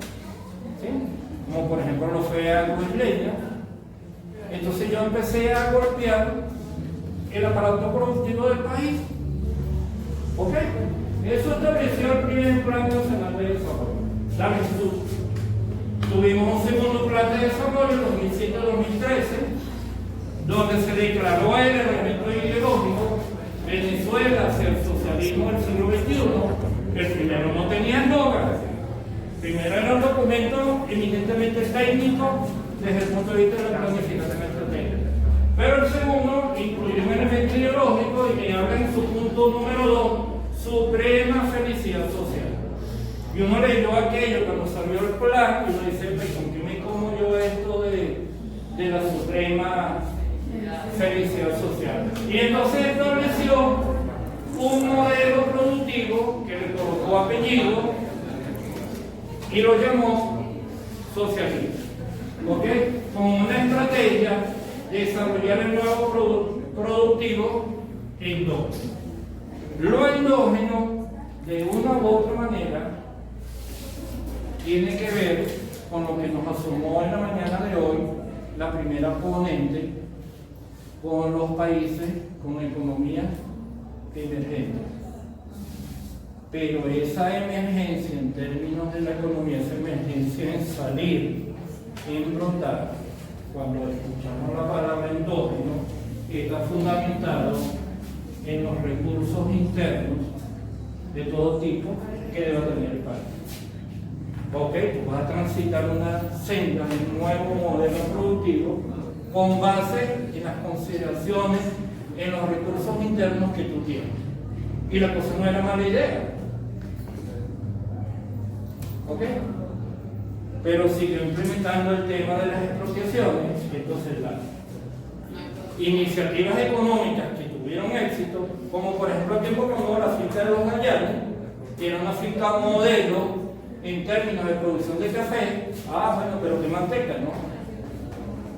¿sí? Como por ejemplo lo fue Agroisleña. Entonces yo empecé a golpear el aparato productivo del país. ¿Ok? Eso estableció el primer Plan Nacional de Desarrollo. La virtud. Tuvimos un segundo Plan de Desarrollo, 2007-2013, donde se declaró el elemento ideológico Venezuela hacia el socialismo del siglo XXI. El primero no tenía eslogan. Primero era un documento eminentemente técnico desde el punto de vista de la planificación estratégica. Pero el segundo incluye un elemento ideológico y me habla en su punto número 2, suprema felicidad social. Y uno leyó aquello cuando salió el plan y uno dice, ¿con qué me como yo esto de la suprema felicidad social? Y entonces estableció un modelo productivo que le colocó apellido y lo llamó socialista. ¿Ok? Con una estrategia de desarrollar el nuevo productivo endógeno. Lo endógeno, de una u otra manera, tiene que ver con lo que nos asomó en la mañana de hoy la primera ponente, con los países con economías emergentes. Pero esa emergencia en términos de la economía, esa emergencia en salir, en brotar, cuando escuchamos la palabra endógeno, está fundamentado en los recursos internos de todo tipo que debe tener el país. Ok, tú vas a transitar una senda de un nuevo modelo productivo con base en las consideraciones en los recursos internos que tú tienes. Y la cosa no era mala idea. ¿Ok? Pero siguió implementando el tema de las expropiaciones. Entonces las iniciativas económicas que tuvieron éxito, como por ejemplo aquí en Boconó, la finca de los Gallanes, que era una finca modelo en términos de producción de café. Bueno, pero de manteca, ¿no?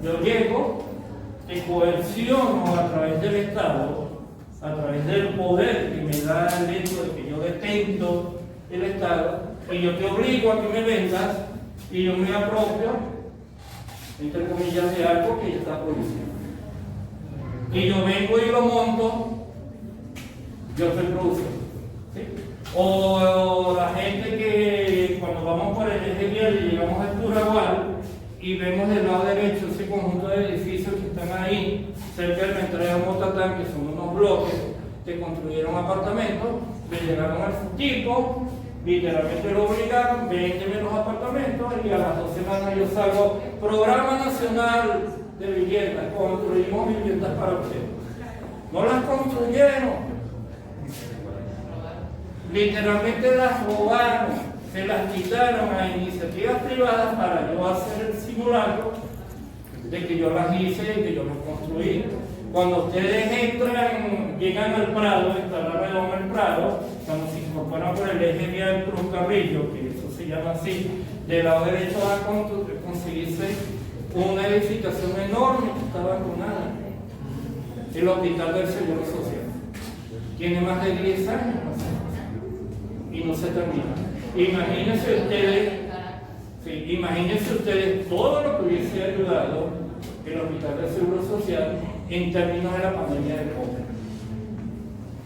Yo llego, te coerciono a través del Estado, a través del poder que me da el hecho de que yo detento el Estado, y yo te obligo a que me vendas, y yo me apropio, entre comillas, de algo que ya está producido. Y yo vengo y lo monto, yo estoy produciendo. ¿Sí? O la gente que cuando vamos por el eje vial y llegamos a Turagual y vemos del lado derecho ese conjunto de edificios que están ahí, cerca de la entrada de Motatán, que son unos bloques que construyeron apartamentos, le llegaron al tipo, literalmente lo obligaron, véndeme los apartamentos, y a las 2 semanas yo salgo, Programa Nacional de Viviendas, construimos viviendas para ustedes. No las construyeron, literalmente las robaron, se las quitaron a iniciativas privadas para yo hacer el simulacro de que yo las hice y que yo las construí. Cuando ustedes entran, llegan al Prado, está la redonda del Prado, cuando se incorporan por el eje vial Cruz Carrillo, que eso se llama así, del lado derecho va a conseguirse una edificación enorme que está abandonada, el Hospital del Seguro Social. Tiene más de 10 años y no se termina. Imagínense ustedes todo lo que hubiese ayudado el Hospital del Seguro Social en términos de la pandemia del COVID.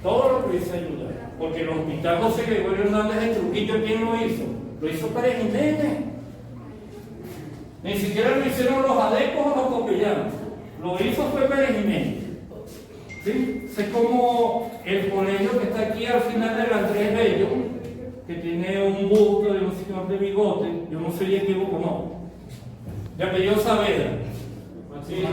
Todo lo que hubiese ayudado. Porque el Hospital José Gregorio Hernández de Trujillo, ¿quién lo hizo? Lo hizo Pérez Jiménez. Ni siquiera lo hicieron los adecos o los copellanos. Lo hizo fue Pérez Jiménez. ¿Sí? Es como el colegio que está aquí al final del Andrés Bello, que tiene un busto de un señor de bigote, yo no sé si equivoco o no, de apellido Saavedra. ¿Sí?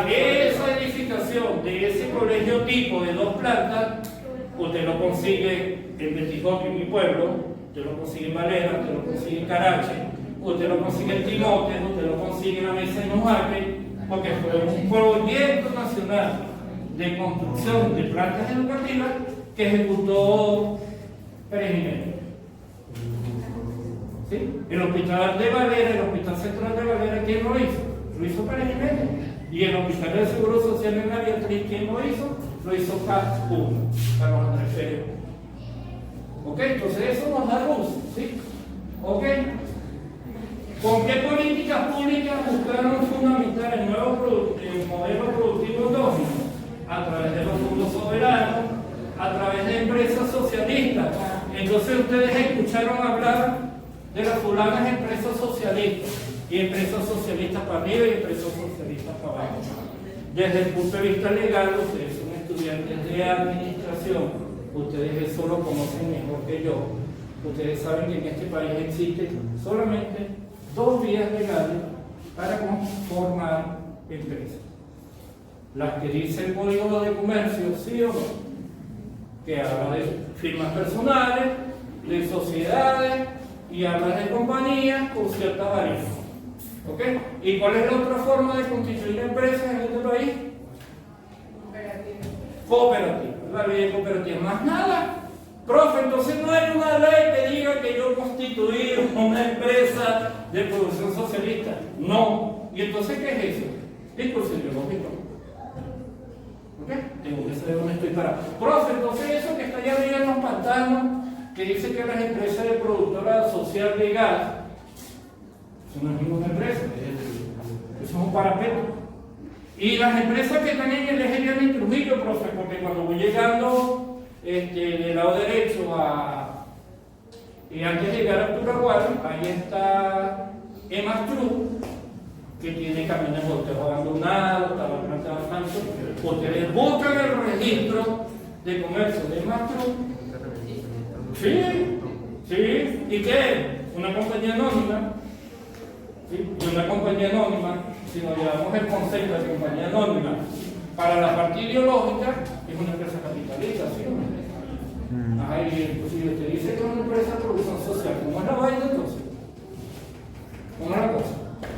Esa edificación de ese colegio tipo de 2 plantas, usted lo consigue en Betijoque, en mi pueblo, usted lo consigue en Valera, usted lo consigue en Carache, usted lo consigue en Timote, usted lo consigue en la Mesa de Nujaque, porque fue un proyecto nacional de construcción de plantas educativas que ejecutó Pérez Jiménez. ¿Sí? El hospital de Valera, el hospital central de Valera, ¿quién lo hizo? Lo hizo Pérez Jiménez. Y el hospital del Seguro Social en la Beatriz, ¿quién lo hizo? Lo hizo CAP 1, Carlos Andrés Férez. ¿Ok? Entonces eso nos da luz. ¿Sí? ¿Ok? ¿Con qué políticas públicas buscaron fundamentar el nuevo modelo productivo endógeno? A través de los fondos soberanos, a través de empresas socialistas. Entonces ustedes escucharon hablar de las fulanas empresas socialistas, y empresas socialistas para arriba y empresas socialistas para abajo. Desde el punto de vista legal, ustedes son estudiantes de administración, ustedes eso lo conocen mejor que yo. Ustedes saben que en este país existen solamente 2 vías legales para conformar empresas. Las que dice el Código de Comercio, sí o no, que habla de firmas personales, de sociedades y habla de compañías con ciertas variables. ¿Ok? ¿Y cuál es la otra forma de constituir empresas en este país? Cooperativa. La ley de cooperativa. Más nada. Profe, entonces no hay una ley que diga que yo constituí una empresa de producción socialista. No. ¿Y entonces qué es eso? Discurso ideológico. ¿Ok? Tengo que saber dónde estoy parado. Profe, entonces eso que está allá arriba en los pantanos, que dice que las empresas de productora social de gas, eso no es ninguna empresa, eso es un parapeto. Y las empresas que están en el eje vial en Trujillo, profe, porque cuando voy llegando del lado derecho y antes de llegar a Turagual, ahí está Emastru, que tiene camiones volteos abandonados, está bastante avanzado. Ustedes buscan el registro de comercio de Emastru. Sí, ¿y qué? Una compañía anónima. ¿Sí? Y una compañía anónima, si nos llevamos el concepto de compañía anónima Para la parte ideológica es una empresa capitalista, ¿sí? Ajá, y pues, si usted dice que es una empresa de producción social, ¿cómo es la vaina entonces? ¿Cómo es la cosa?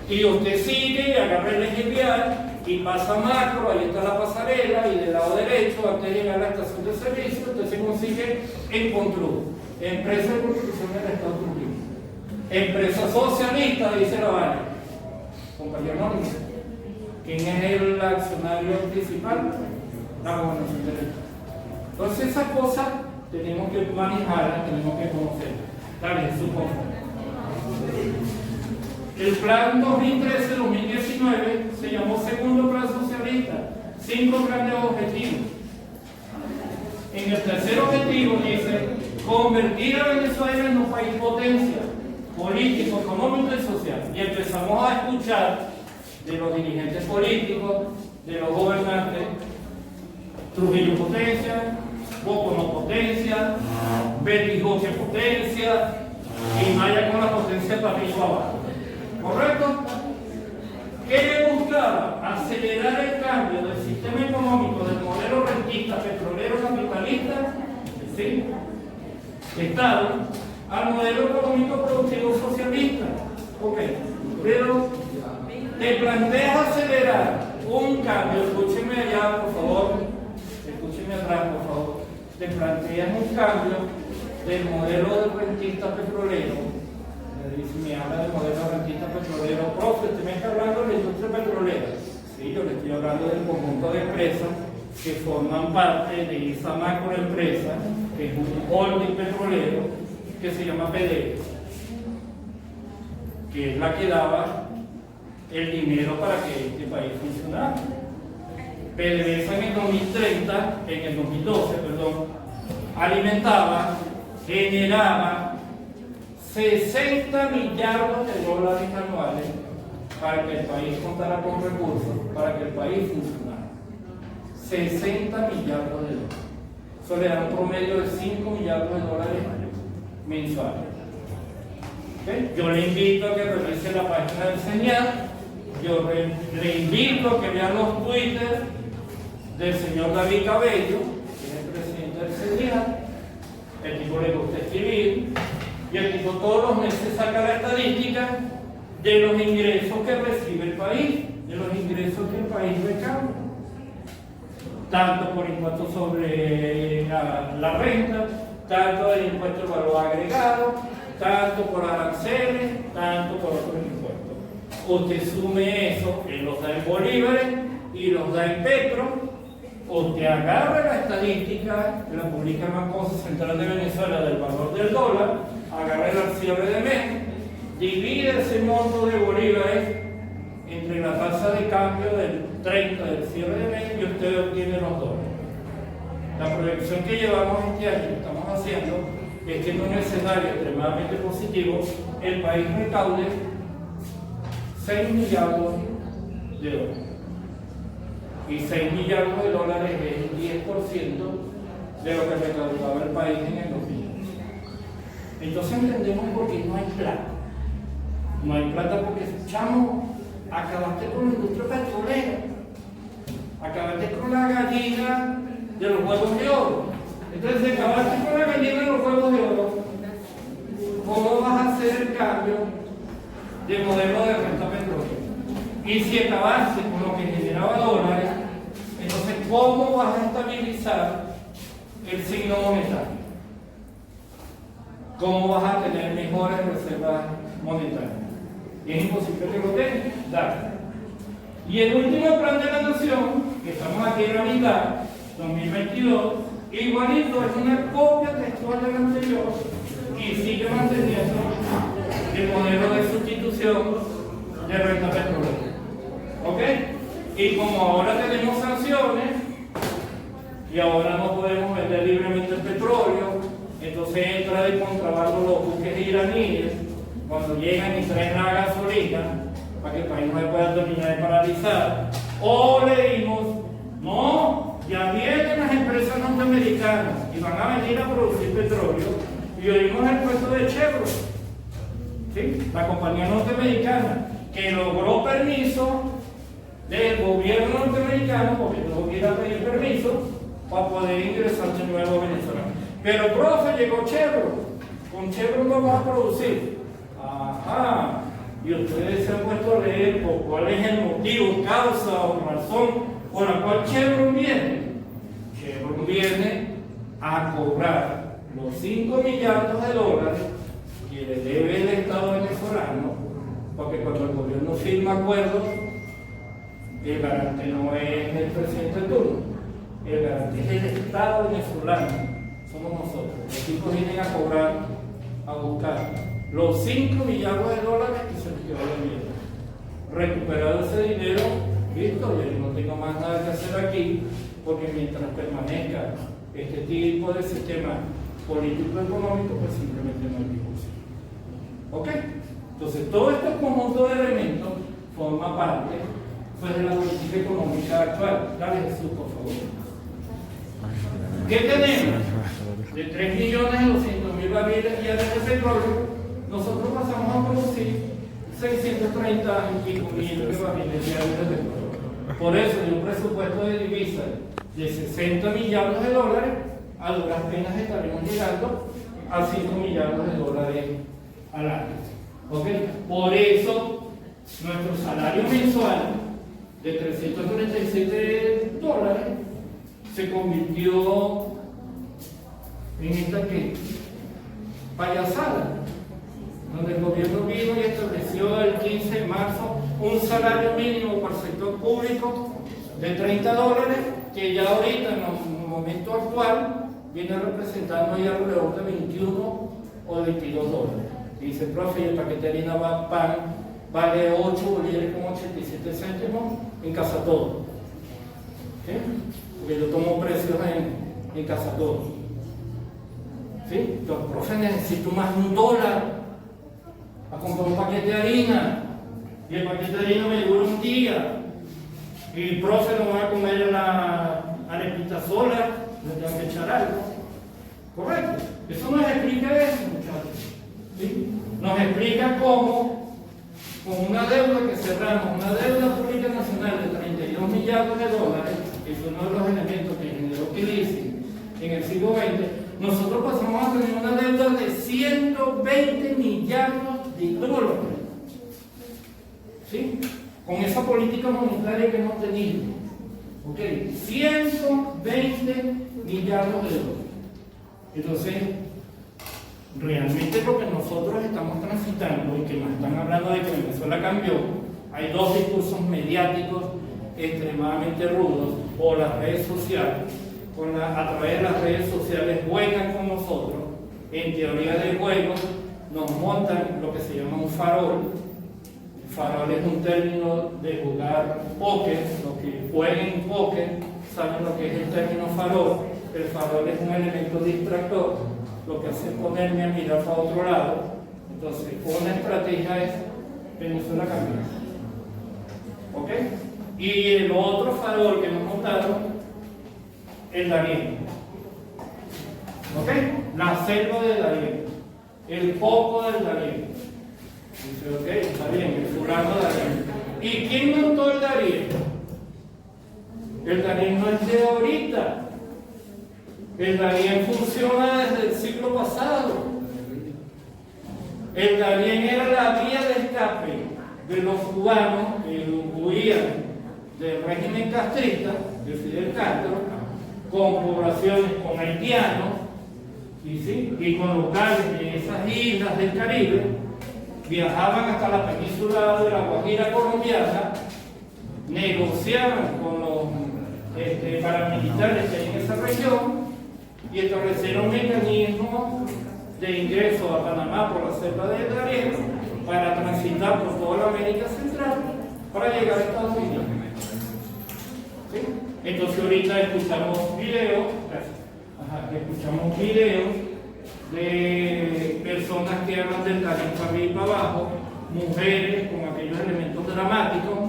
Y usted sigue, agarra el eje vial y pasa Macro, ahí está la pasarela, y del lado derecho, antes de llegar a la estación de servicio, usted se consigue en Control, empresa de construcción del Estado Trujillo. Empresa socialista, dice la vaina. Compañía anónima. ¿Quién es el accionario principal? La gobernación del Estado. Entonces esas cosas tenemos que manejarlas, tenemos que conocerlas. Dale, supongo. El plan 2013-2019 se llamó Segundo Plan Socialista, 5 grandes objetivos. En el tercer objetivo dice convertir a Venezuela en un país potencia, político, económico y social. Y empezamos a escuchar de los dirigentes políticos, de los gobernantes, Trujillo potencia, Boco no potencia, Betijoche potencia, y Maya con la potencia para arriba abajo. ¿Correcto? ¿Qué buscaba? Acelerar el cambio del sistema económico del modelo rentista, petrolero, capitalista, ¿sí? Estado, al modelo económico productivo socialista. Ok, pero te planteas acelerar un cambio, escúcheme allá, por favor, escúcheme atrás, por favor, te planteas un cambio del modelo del rentista petrolero. Si me habla del modelo rentista petrolero, profe, usted me está hablando de la industria petrolera. Sí, yo le estoy hablando del conjunto de empresas que forman parte de esa macroempresa, que es un holding petrolero, que se llama PDVSA, que es la que daba el dinero para que este país funcionara. PDVSA en el 2030, en el 2012, perdón, alimentaba, generaba 60 millardos de dólares anuales para que el país contara con recursos, para que el país funcionara. 60 millardos de dólares. Eso le da un promedio de 5 millardos de dólares mensuales. ¿Okay? Yo le invito a que revise la página del CENIAT, yo le invito a que vean los Twitter del señor David Cabello, que es el presidente del CENIAT. El tipo le gusta escribir. Y el tipo todos los meses saca la estadística de los ingresos que recibe el país, de los ingresos que el país recauda. Tanto por impuestos sobre la renta, tanto del impuesto de valor agregado, tanto por aranceles, tanto por otros impuestos. Usted sume eso, él los da en bolívares y los da en petro. Usted agarra la estadística, la publica el Banco Central de Venezuela del valor del dólar, agarra el cierre de mes, divide ese monto de bolívares entre la tasa de cambio del 30 del cierre de mes y usted obtiene los dólares. La proyección que llevamos este año, que estamos haciendo, es que en un escenario extremadamente positivo, el país recaude 6 millardos de dólares. Y 6 millardos de dólares es el 10% de lo que recaudaba el país en el 2000. Entonces entendemos por qué no hay plata. No hay plata porque, chamo, acabaste con la industria petrolera, acabaste con la gallina de los huevos de oro. Entonces, acabaste con la gallina de los huevos de oro, ¿cómo vas a hacer el cambio de modelo de renta petrolera? Y si acabaste con lo que generaba dólares, entonces, ¿cómo vas a estabilizar el signo monetario? ¿Cómo vas a tener mejores reservas monetarias? Y es imposible que lo tengas. Dale. Y el último plan de la nación, que estamos aquí en la mitad, 2022, igualito, es una copia textual del anterior y sigue manteniendo el modelo de sustitución de renta petrolera. ¿Ok? Y como ahora tenemos sanciones y ahora no podemos vender libremente el petróleo, entonces entra de contrabando los buques iraníes cuando llegan y traen la gasolina para que el país no se pueda terminar de paralizar. O leímos, no, ya vienen las empresas norteamericanas y van a venir a producir petróleo, y oímos el puesto de Chevron, ¿sí? La compañía norteamericana que logró permiso del gobierno norteamericano, porque tuvo que ir a pedir permiso para poder ingresar de nuevo a Venezuela. Pero, profe, llegó Chevron. Con Chevron vamos a producir. Ajá. Y ustedes se han puesto a leer por cuál es el motivo, causa o razón por la cual Chevron viene. Chevron viene a cobrar los 5 millardos de dólares que le debe el Estado venezolano, porque cuando el gobierno firma acuerdos, el garante no es el presidente de turno, el garante es el Estado venezolano, somos nosotros. Los tipos vienen a cobrar, a buscar los 5 millardos de dólares que se les quedó de miedo. Recuperado ese dinero, listo, yo no tengo más nada que hacer aquí, porque mientras permanezca este tipo de sistema político-económico, pues simplemente no hay discusión. ¿Ok? Entonces, todo este conjunto de elementos forma parte pues, de la política económica actual. Dale, Jesús, por favor. ¿Qué tenemos? De 3.200.000 barriles diarios de petróleo, nosotros pasamos a producir 630 y pico mil barriles diarios de petróleo. Por eso, de un presupuesto de divisas de 60 millardos de dólares, a duras penas estaremos llegando a 5 millardos de dólares al año. ¿Okay? Por eso, nuestro salario mensual de 337 dólares se convirtió en esta payasada, donde el gobierno vino y estableció el 15 de marzo un salario mínimo para el sector público de 30 dólares, que ya ahorita en el momento actual viene representando ya alrededor de 21 o 22 dólares. Y dice, profe, el paquete de harina pan vale 8 bolívares con 87 céntimos en Casa Todo. ¿Sí? Porque yo tomo precios en Casa Todo. ¿Sí? Entonces, profe, necesito más de $1 a comprar un paquete de harina. Y el paquete de harina me dura un día. Y profe, no voy a comer la arepita sola, le tengo que echar algo. ¿Correcto? Eso nos explica eso, muchachos. ¿Sí? Nos explica cómo, con una deuda que cerramos, una deuda pública nacional de 32 millardos de dólares, que es uno de los elementos que generó crisis en el siglo XX, nosotros pasamos a tener una deuda de 120 millardos de dólares. ¿Sí? Con esa política monetaria que hemos tenido. ¿Ok? 120 millardos de dólares. Entonces, realmente lo que nosotros estamos transitando y que nos están hablando de que Venezuela cambió, hay dos discursos mediáticos extremadamente rudos, o las redes sociales, a través de las redes sociales juegan con nosotros, en teoría de juego, nos montan lo que se llama un farol. Farol es un término de jugar póker, los que jueguen póker saben lo que es el término farol. El farol es un elemento distractor, lo que hace es ponerme a mirar para otro lado. Entonces, una estrategia es Venezuela cambió. ¿Ok? Y el otro farol que nos montaron, el Darién. ¿Ok? La selva del Darién, el poco del Darién. Dice, ok, está bien, el fulano Darién. ¿Y quién montó el Darién? El Darién no es de ahorita. El Darién funciona desde el siglo pasado. El Darién era la vía de escape de los cubanos que huían del régimen castrista, de Fidel Castro, con poblaciones, con haitianos, y con locales de esas islas del Caribe, viajaban hasta la península de la Guajira colombiana, negociaban con los paramilitares que hay en esa región y establecieron mecanismos de ingreso a Panamá por la selva del Darién para transitar por toda la América Central para llegar a Estados Unidos. ¿Sí? Entonces ahorita escuchamos videos de personas que hablan del Darién para arriba y para abajo, mujeres con aquellos elementos dramáticos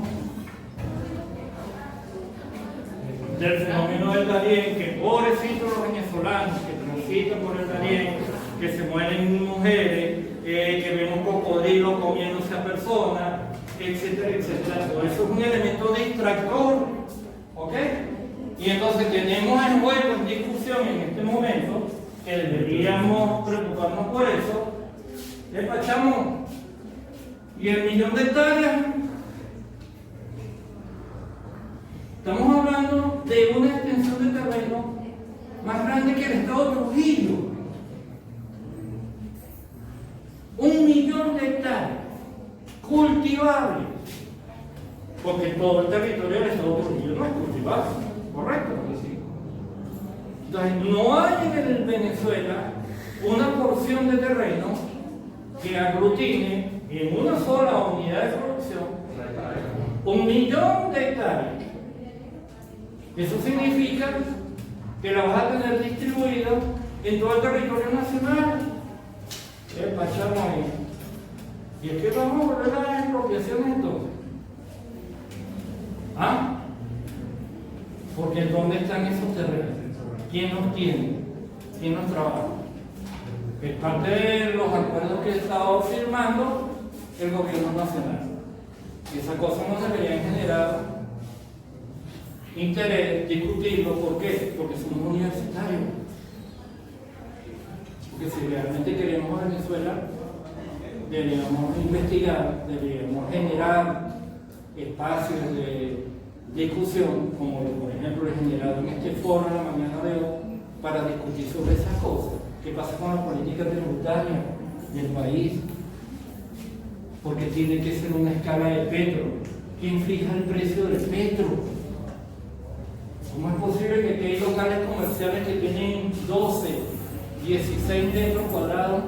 del fenómeno del Darién, que pobrecitos los venezolanos que transitan por el Darién, que se mueren mujeres, que ven un cocodrilo comiéndose a personas, etcétera, etcétera. Todo eso es un elemento distractor, ¿ok? Y entonces tenemos envuelto en discusión en este momento, que deberíamos preocuparnos por eso, despachamos. Y el 1.000.000 de hectáreas, estamos hablando de una extensión de terreno más grande que el estado de Trujillo. 1.000.000 de hectáreas cultivables, porque todo el territorio del estado de Trujillo no es cultivable, ¿correcto? Entonces, no hay en Venezuela una porción de terreno que aglutine en una sola unidad de producción 1.000.000 de hectáreas. Eso significa que la vas a tener distribuida en todo el territorio nacional. Despachamos ahí. Y es que vamos a volver a las expropiaciones entonces. ¿Ah? Porque ¿dónde están esos terrenos? ¿Quién los tiene? ¿Quién los trabaja? Es parte de los acuerdos que he estado firmando el gobierno nacional. Y esas cosas no deberían generar interés, discutirlo. ¿Por qué? Porque somos universitarios. Porque si realmente queremos a Venezuela, deberíamos investigar, deberíamos generar espacios de discusión, como por ejemplo he generado en este foro en la mañana de hoy, para discutir sobre esas cosas. ¿Qué pasa con la política tributaria del país? Porque tiene que ser una escala de petro. ¿Quién fija el precio del petro? ¿Cómo es posible que aquí hay locales comerciales que tienen 12, 16 metros cuadrados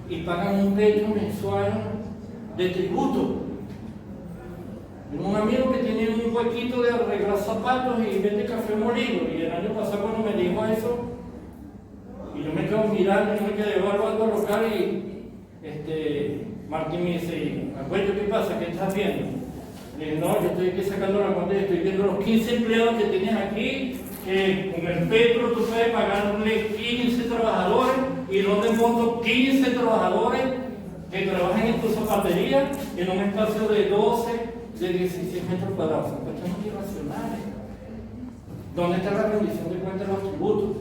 y pagan un petro mensual de tributo? Tengo un amigo que tiene un huequito de arreglar zapatos y vende café molido, y el año pasado cuando me dijo eso, y yo me quedo mirando, yo me quedé evaluando al local y Martín me dice, abuelo, ¿qué pasa? ¿Qué estás viendo? Le dije, no, yo estoy aquí sacando la cuenta y estoy viendo los 15 empleados que tienes aquí, que con el petro tú puedes pagarle 15 trabajadores, y no te monto 15 trabajadores que trabajan en tu zapatería en un espacio de 12, de 16 metros cuadrados. Son cuestiones irracionales. ¿Dónde está la rendición de cuentas de los tributos?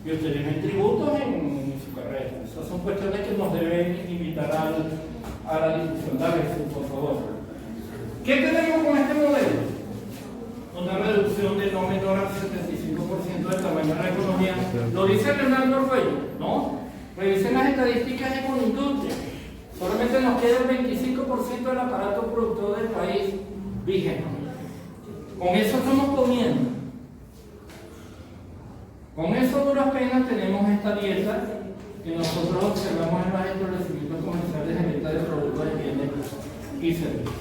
Y ustedes ven tributos en su carrera. Esas son cuestiones que nos deben invitar a la discusión. Dale, por favor. ¿Qué tenemos con este modelo? Una reducción de no menor al 75% del tamaño de la economía. ¿Lo dice Leonardo Arguello? No. Revisen las estadísticas de Conindustria. Solamente nos queda el 25% del aparato productor del país vigente. Con eso estamos comiendo. Con eso, a duras penas, tenemos esta dieta que nosotros observamos en los establecimientos comerciales de venta de productos de bienes y servicios.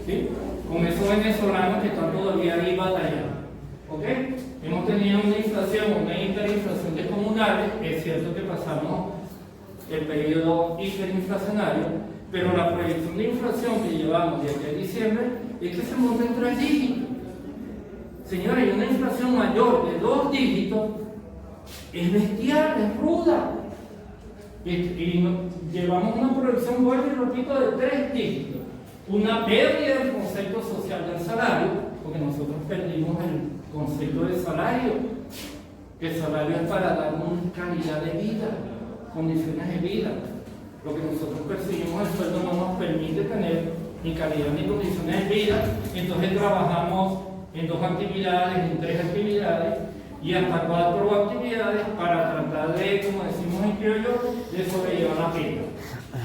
¿Sí? Con esos venezolanos que están todavía ahí batallando. ¿Ok? Hemos tenido una inflación, una hiperinflación descomunal. Es cierto que pasamos el periodo hiperinflacionario, pero la proyección de inflación que llevamos de aquí a diciembre es que se monta en 3 dígitos. Señores, una inflación mayor de 2 dígitos es bestial, es ruda. Y llevamos una proyección, vuelvo y repito, de 3 dígitos. Una pérdida del concepto social del salario, porque nosotros perdimos el concepto de salario. El salario es para dar una calidad de vida, condiciones de vida. Lo que nosotros percibimos, el sueldo no nos permite tener ni calidad ni condiciones de vida. Entonces trabajamos en 2 actividades, en 3 actividades y hasta 4 actividades para tratar de, como decimos en criollo, de sobrellevar la vida.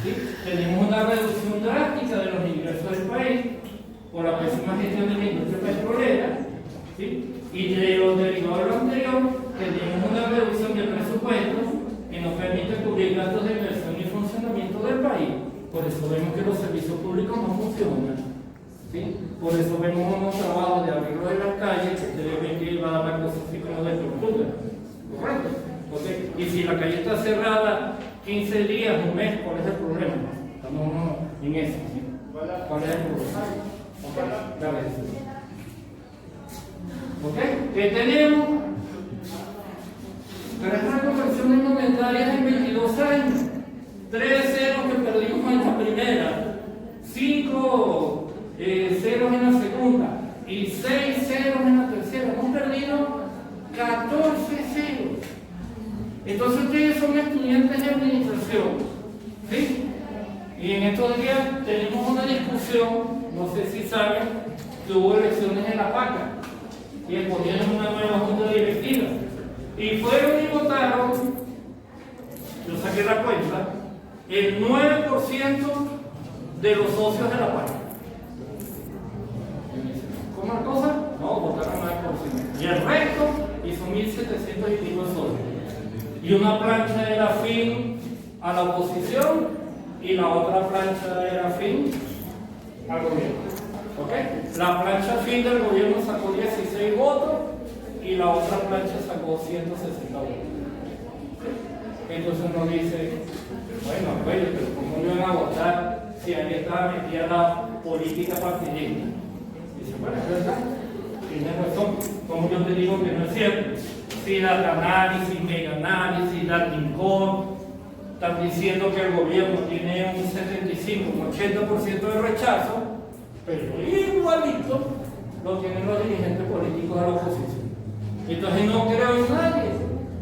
¿Sí? Tenemos una reducción drástica de los ingresos del país por la pésima gestión de la industria petrolera, ¿sí? Y de lo derivado de lo anterior, tenemos una reducción de presupuestos que nos permite cubrir gastos de inversión y funcionamiento del país. Por eso vemos que los servicios públicos no funcionan. ¿Sí? Por eso vemos unos trabajos de arreglo de las calles que ustedes ven que va a dar cosas así como de tortura. ¿Correcto? ¿Okay? Y si la calle está cerrada 15 días, un mes, ¿cuál es el problema? Estamos en eso. ¿Sí? ¿Cuál es el problema? ¿Ok? ¿Qué tenemos? 3 reconversiones monetarias en 22 años. 3 ceros que perdimos en la primera. 5 ceros en la segunda y 6 ceros en la tercera. Hemos perdido 14 ceros. Entonces ustedes son estudiantes de administración, ¿sí? Y en estos días tenemos una discusión, no sé si saben, que hubo elecciones en La Paca y escogieron una nueva junta directiva. Y fueron y votaron, yo saqué la cuenta, el 9% de los socios de La Paca. ¿Cómo la cosa? No, votaron 9%. Y el resto hizo 1.700 y pico socios. Y una plancha era afín a la oposición y la otra plancha era afín al gobierno. ¿Ok? La plancha afín del gobierno sacó 16 votos y la otra plancha sacó 160 votos. Entonces uno dice, bueno, pero ¿cómo no iban a votar si ahí estaba metida la política partidista? Dice, bueno, es verdad, tienes razón, como yo te digo que no es cierto. Si Data Análisis, Mega Análisis, Datincom están diciendo que el gobierno tiene un 75, un 80% de rechazo, pero igualito lo tienen los dirigentes políticos de la oposición. Entonces no creo en nadie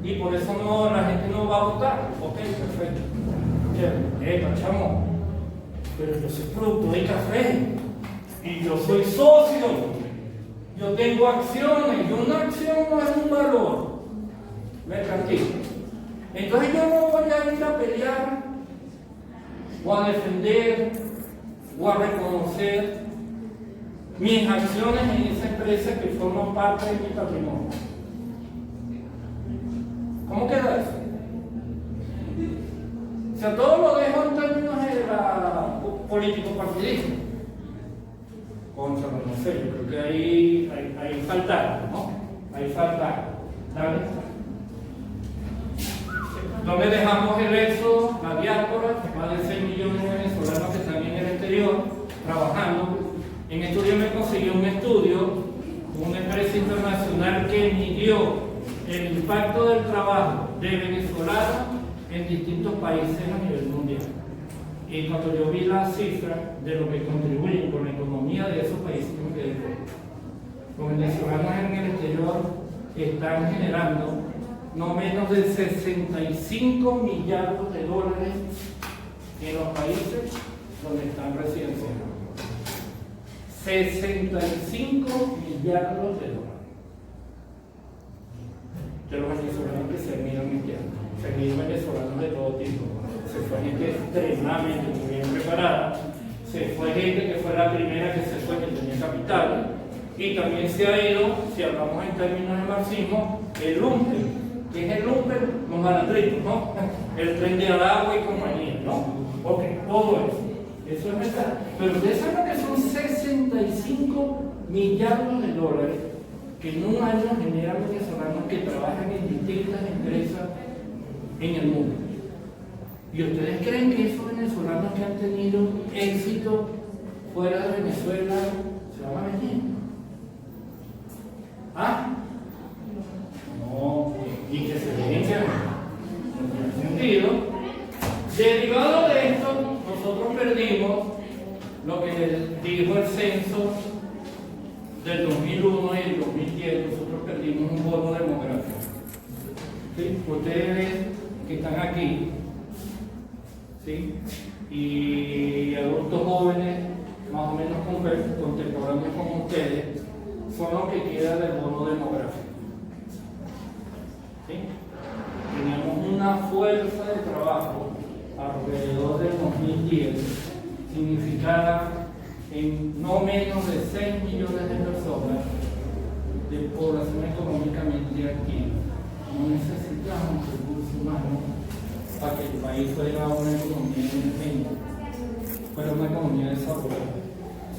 y por eso no, la gente no va a votar. Ok, perfecto. Chamo, pero yo soy productor de café y yo soy socio. Yo tengo acciones y una acción no es un valor mercantil. Entonces yo no voy a ir a pelear o a defender o a reconocer mis acciones en esa empresa que forman parte de mi patrimonio. ¿Cómo queda eso? O sea, todo lo dejo en términos de la político partidismo. Contra, no sé, yo creo que ahí faltaron, ¿no? Ahí faltaron. ¿Dale? ¿Dónde dejamos el éxodo, la diáspora? Más de 6 millones de venezolanos que están en el exterior trabajando. En estos días me conseguí un estudio, una empresa internacional que midió el impacto del trabajo de venezolanos en distintos países a nivel mundial. Y cuando yo vi la cifra de lo que contribuyen con la economía de esos países, me quedé con venezolanos en el exterior están generando no menos de 65 millardos de dólares en los países donde están residenciando. 65 millardos de dólares. De los venezolanos que se miran mintiendo. Se miran venezolanos de todo tipo. Se fue gente extremadamente muy bien preparada. Se fue gente que fue la primera que se fue, que tenía capital. Y también se ha ido, si hablamos en términos de marxismo, el lumpen. ¿Qué es el lumpen? Los malandritos, ¿no? El tren de Aragua y compañía, ¿no? Ok, todo eso. Eso es verdad. Pero ustedes saben que son 65 millardos de dólares que en un año generan venezolanos que trabajan en distintas empresas en el mundo. ¿Y ustedes creen que esos venezolanos que han tenido éxito fuera de Venezuela se van a venir? ¿Ah? No, y que se vengan. No tiene sentido. Derivado de esto, nosotros perdimos lo que dijo el censo del 2001 y el 2010, nosotros perdimos un bono demográfico. ¿Sí? Ustedes que están aquí, ¿sí? Y adultos jóvenes, más o menos contemporáneos con ustedes, son los que quedan del bono demográfico. ¿Sí? Teníamos una fuerza de trabajo alrededor del 2010, significada en no menos de 6 millones de personas de población económicamente activa. No necesitamos recursos humanos para que el país fuera una economía independiente, fuera una economía desarrollada.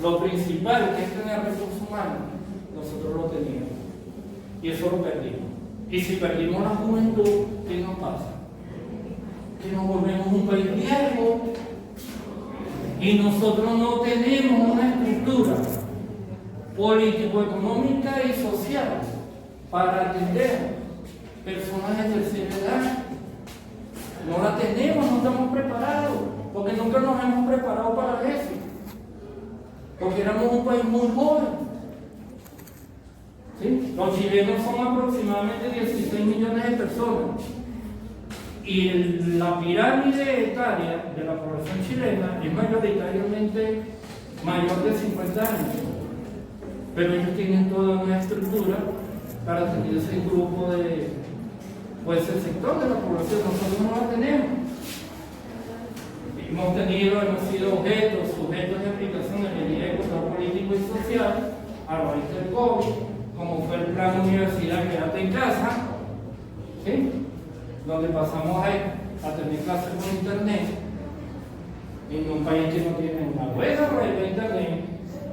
Lo principal que es tener recursos humanos, nosotros lo teníamos y eso lo perdimos. Y si perdimos la juventud, ¿qué nos pasa? Que nos volvemos un país viejo y nosotros no tenemos una estructura político-económica y social para atender personas de tercera edad. No la tenemos, no estamos preparados, porque nunca nos hemos preparado para eso. porque éramos un país muy joven. ¿Sí? Los chilenos son aproximadamente 16 millones de personas. Y la pirámide etaria de la población chilena es mayoritariamente mayor de 50 años. Pero ellos tienen toda una estructura para tener ese grupo de, pues el sector de la población. Nosotros no la tenemos. Hemos sido sujetos de aplicación de medidas de control político y social a raíz del COVID, como fue el plan Universidad Quédate en Casa, ¿sí? Donde pasamos a tener clases por internet, en un país que no tiene una buena red de internet,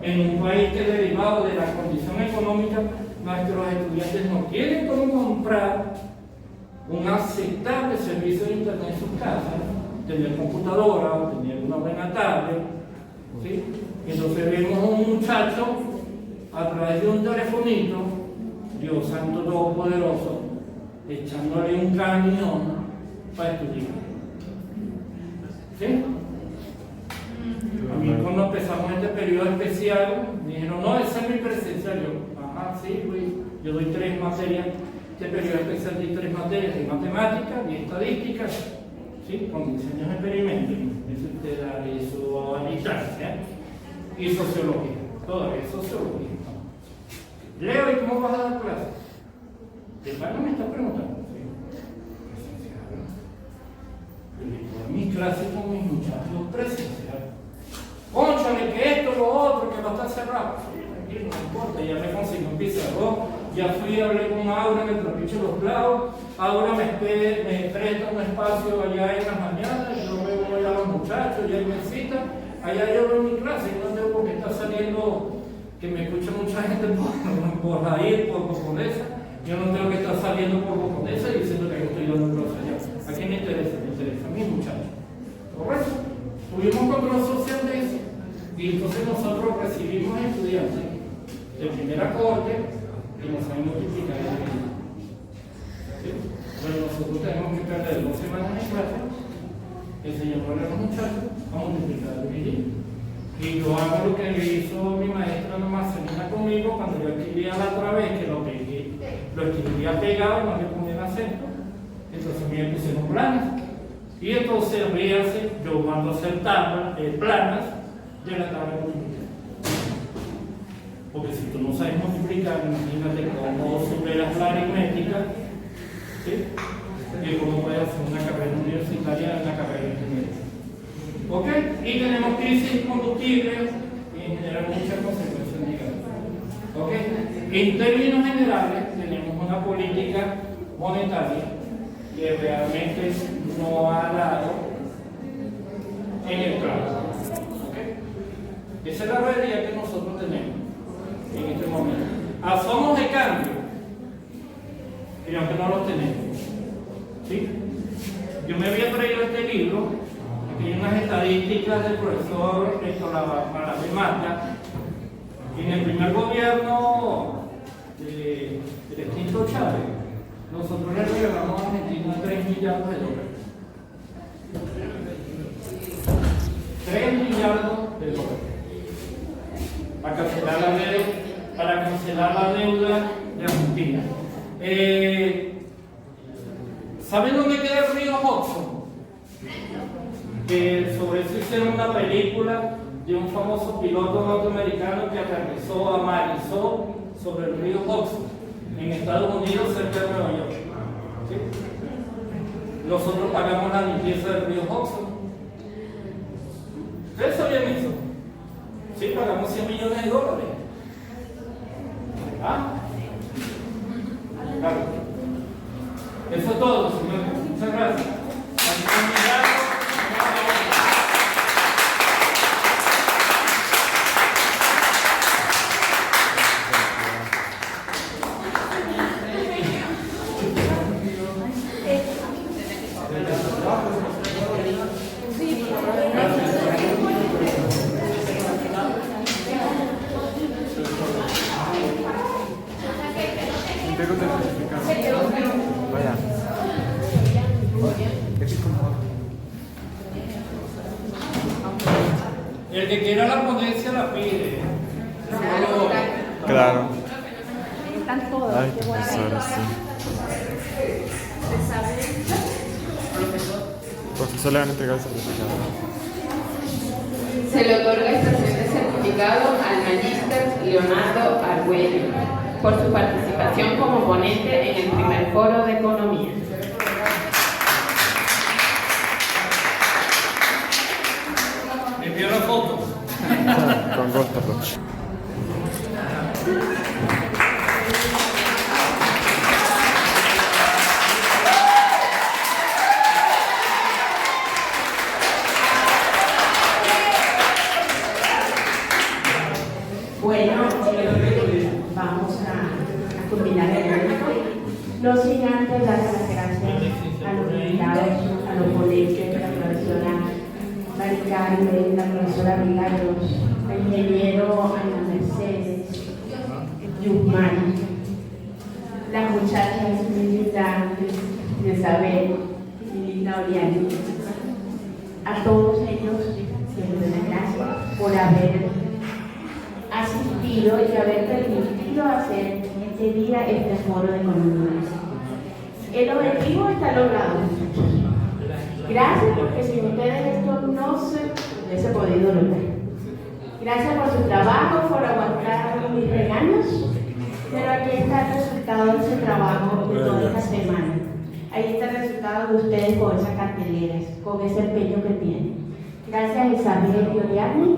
en un país que derivado de la condición económica, nuestros estudiantes no tienen cómo comprar un aceptable servicio de internet en sus casas, tener computadora o tener una buena tablet, ¿sí? Entonces vemos a un muchacho a través de un telefonito, Dios Santo Todopoderoso, echándole un camión para estudiar. ¿Sí? A mí cuando empezamos este periodo especial, me dijeron, no, esa es mi presencial. Yo, ajá, sí, yo doy 3 materias, este periodo especial di 3 materias de matemáticas y estadísticas, ¿sí? Con diseños de experimentos, eso a distancia, y sociología, todavía sociología. Leo, ¿y cómo vas a dar clases? ¿De pago me estás preguntando? Sí. Presencial. Mis clases con mis muchachos presencial. Cónchale, que esto, lo otro, que va a estar cerrado. Sí, tranquilo, no importa, ya me conseguí un pizarrón, ya fui a hablar con Aura en el trapiche los clavos. Aura me presta un espacio allá en las mañanas, yo veo allá a los muchachos, ya me cita, allá yo veo mi clase, y no tengo por qué está saliendo, que me escucha mucha gente por ahí, por Boconesa. Yo no tengo que estar saliendo por Boconesa y diciendo que yo estoy dando clase allá. ¿A quién me interesa? Me interesa a mí, muchachos. ¿Correcto? Tuvimos control social de eso. Y entonces nosotros recibimos estudiantes de primera corte que no saben multiplicar y dividir. ¿Sí? Pero nosotros tenemos que perder 2 semanas en clase enseñándole a los muchachos a multiplicar y dividir. Y yo hago lo que le hizo mi maestra Marcelina conmigo cuando yo escribía la otra vez, que lo escribía pegado, no le ponía el acento. Entonces me pusieron planas. Y entonces ríase, yo mando a hacer planas de la tabla de multiplicar. Porque si tú no sabes multiplicar, imagínate cómo superas la aritmética, ¿sí? Y cómo puedes hacer una carrera universitaria en la carrera de ingeniería. ¿Ok? Y tenemos crisis combustibles y en general muchas consecuencias negativas. ¿Ok? En términos generales, tenemos una política monetaria que realmente no ha dado en el plazo. ¿Okay? Esa es la realidad que nosotros tenemos en este momento. Asomos de cambio, pero que no los tenemos. ¿Sí? Yo me había traído este libro, aquí hay unas estadísticas del profesor Malavé Mata. En el primer gobierno del extinto Chávez, nosotros le regalamos a Argentina 3 millardos de dólares. 3 millardos de dólares. Para cancelar la deuda de Argentina. ¿Saben dónde queda el río Hudson? Que sobre eso hicieron una película de un famoso piloto norteamericano que aterrizó a Marisol sobre el río Hudson en Estados Unidos, cerca de Nueva York. ¿Sí? Nosotros pagamos la limpieza del río Hudson. ¿Ustedes sabían eso? Sí, pagamos $100 millones. ¿Ah? Claro. Eso es todo, señores. Muchas gracias. El que quiera la ponencia la pide. quedaron. Están todos. Ay, qué buena. profesores, sí. Profesor, le van a entregar el certificado. Se le otorga extensión de certificado al magíster Leonardo Argüello por su participación como ponente en el primer foro de economía. ¿Me envió la foto? Con gusto, profe. Bueno, vamos a culminar el evento. No sin antes dar las gracias a los invitados, a los ponentes, la profesora Mari Carmen, la profesora Milagros, el ingeniero Ana Mercedes, Yusmari, las muchachas Lilita, Isabel y Lilita Oriani. A todos ellos, siempre les gracias por haber asistido y haber permitido hacer este día este foro de economía. El objetivo está logrado. Gracias porque sin ustedes esto no se hubiese podido lograr. Gracias por su trabajo, por aguantar mis regaños, pero aquí está el resultado de ese trabajo de toda esta semana. Ahí está el resultado de ustedes con esas carteleras, con ese empeño que tienen. Gracias a Isabel y Oriani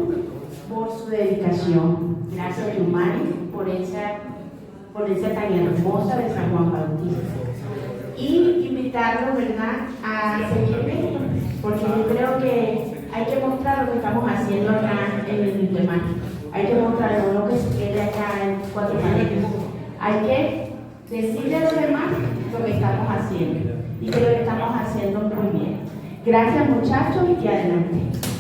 por su dedicación. Gracias a Yumari por esa tan hermosa de San Juan Bautista. Y invitarlos, ¿verdad?, a seguirme, porque yo creo que hay que mostrar lo que estamos haciendo acá en el Intermar. Hay que mostrar lo que se quede acá en Cuatro Paredes. Hay que decirle a los demás lo que estamos haciendo y que lo que estamos haciendo muy bien. Gracias, muchachos, y que adelante.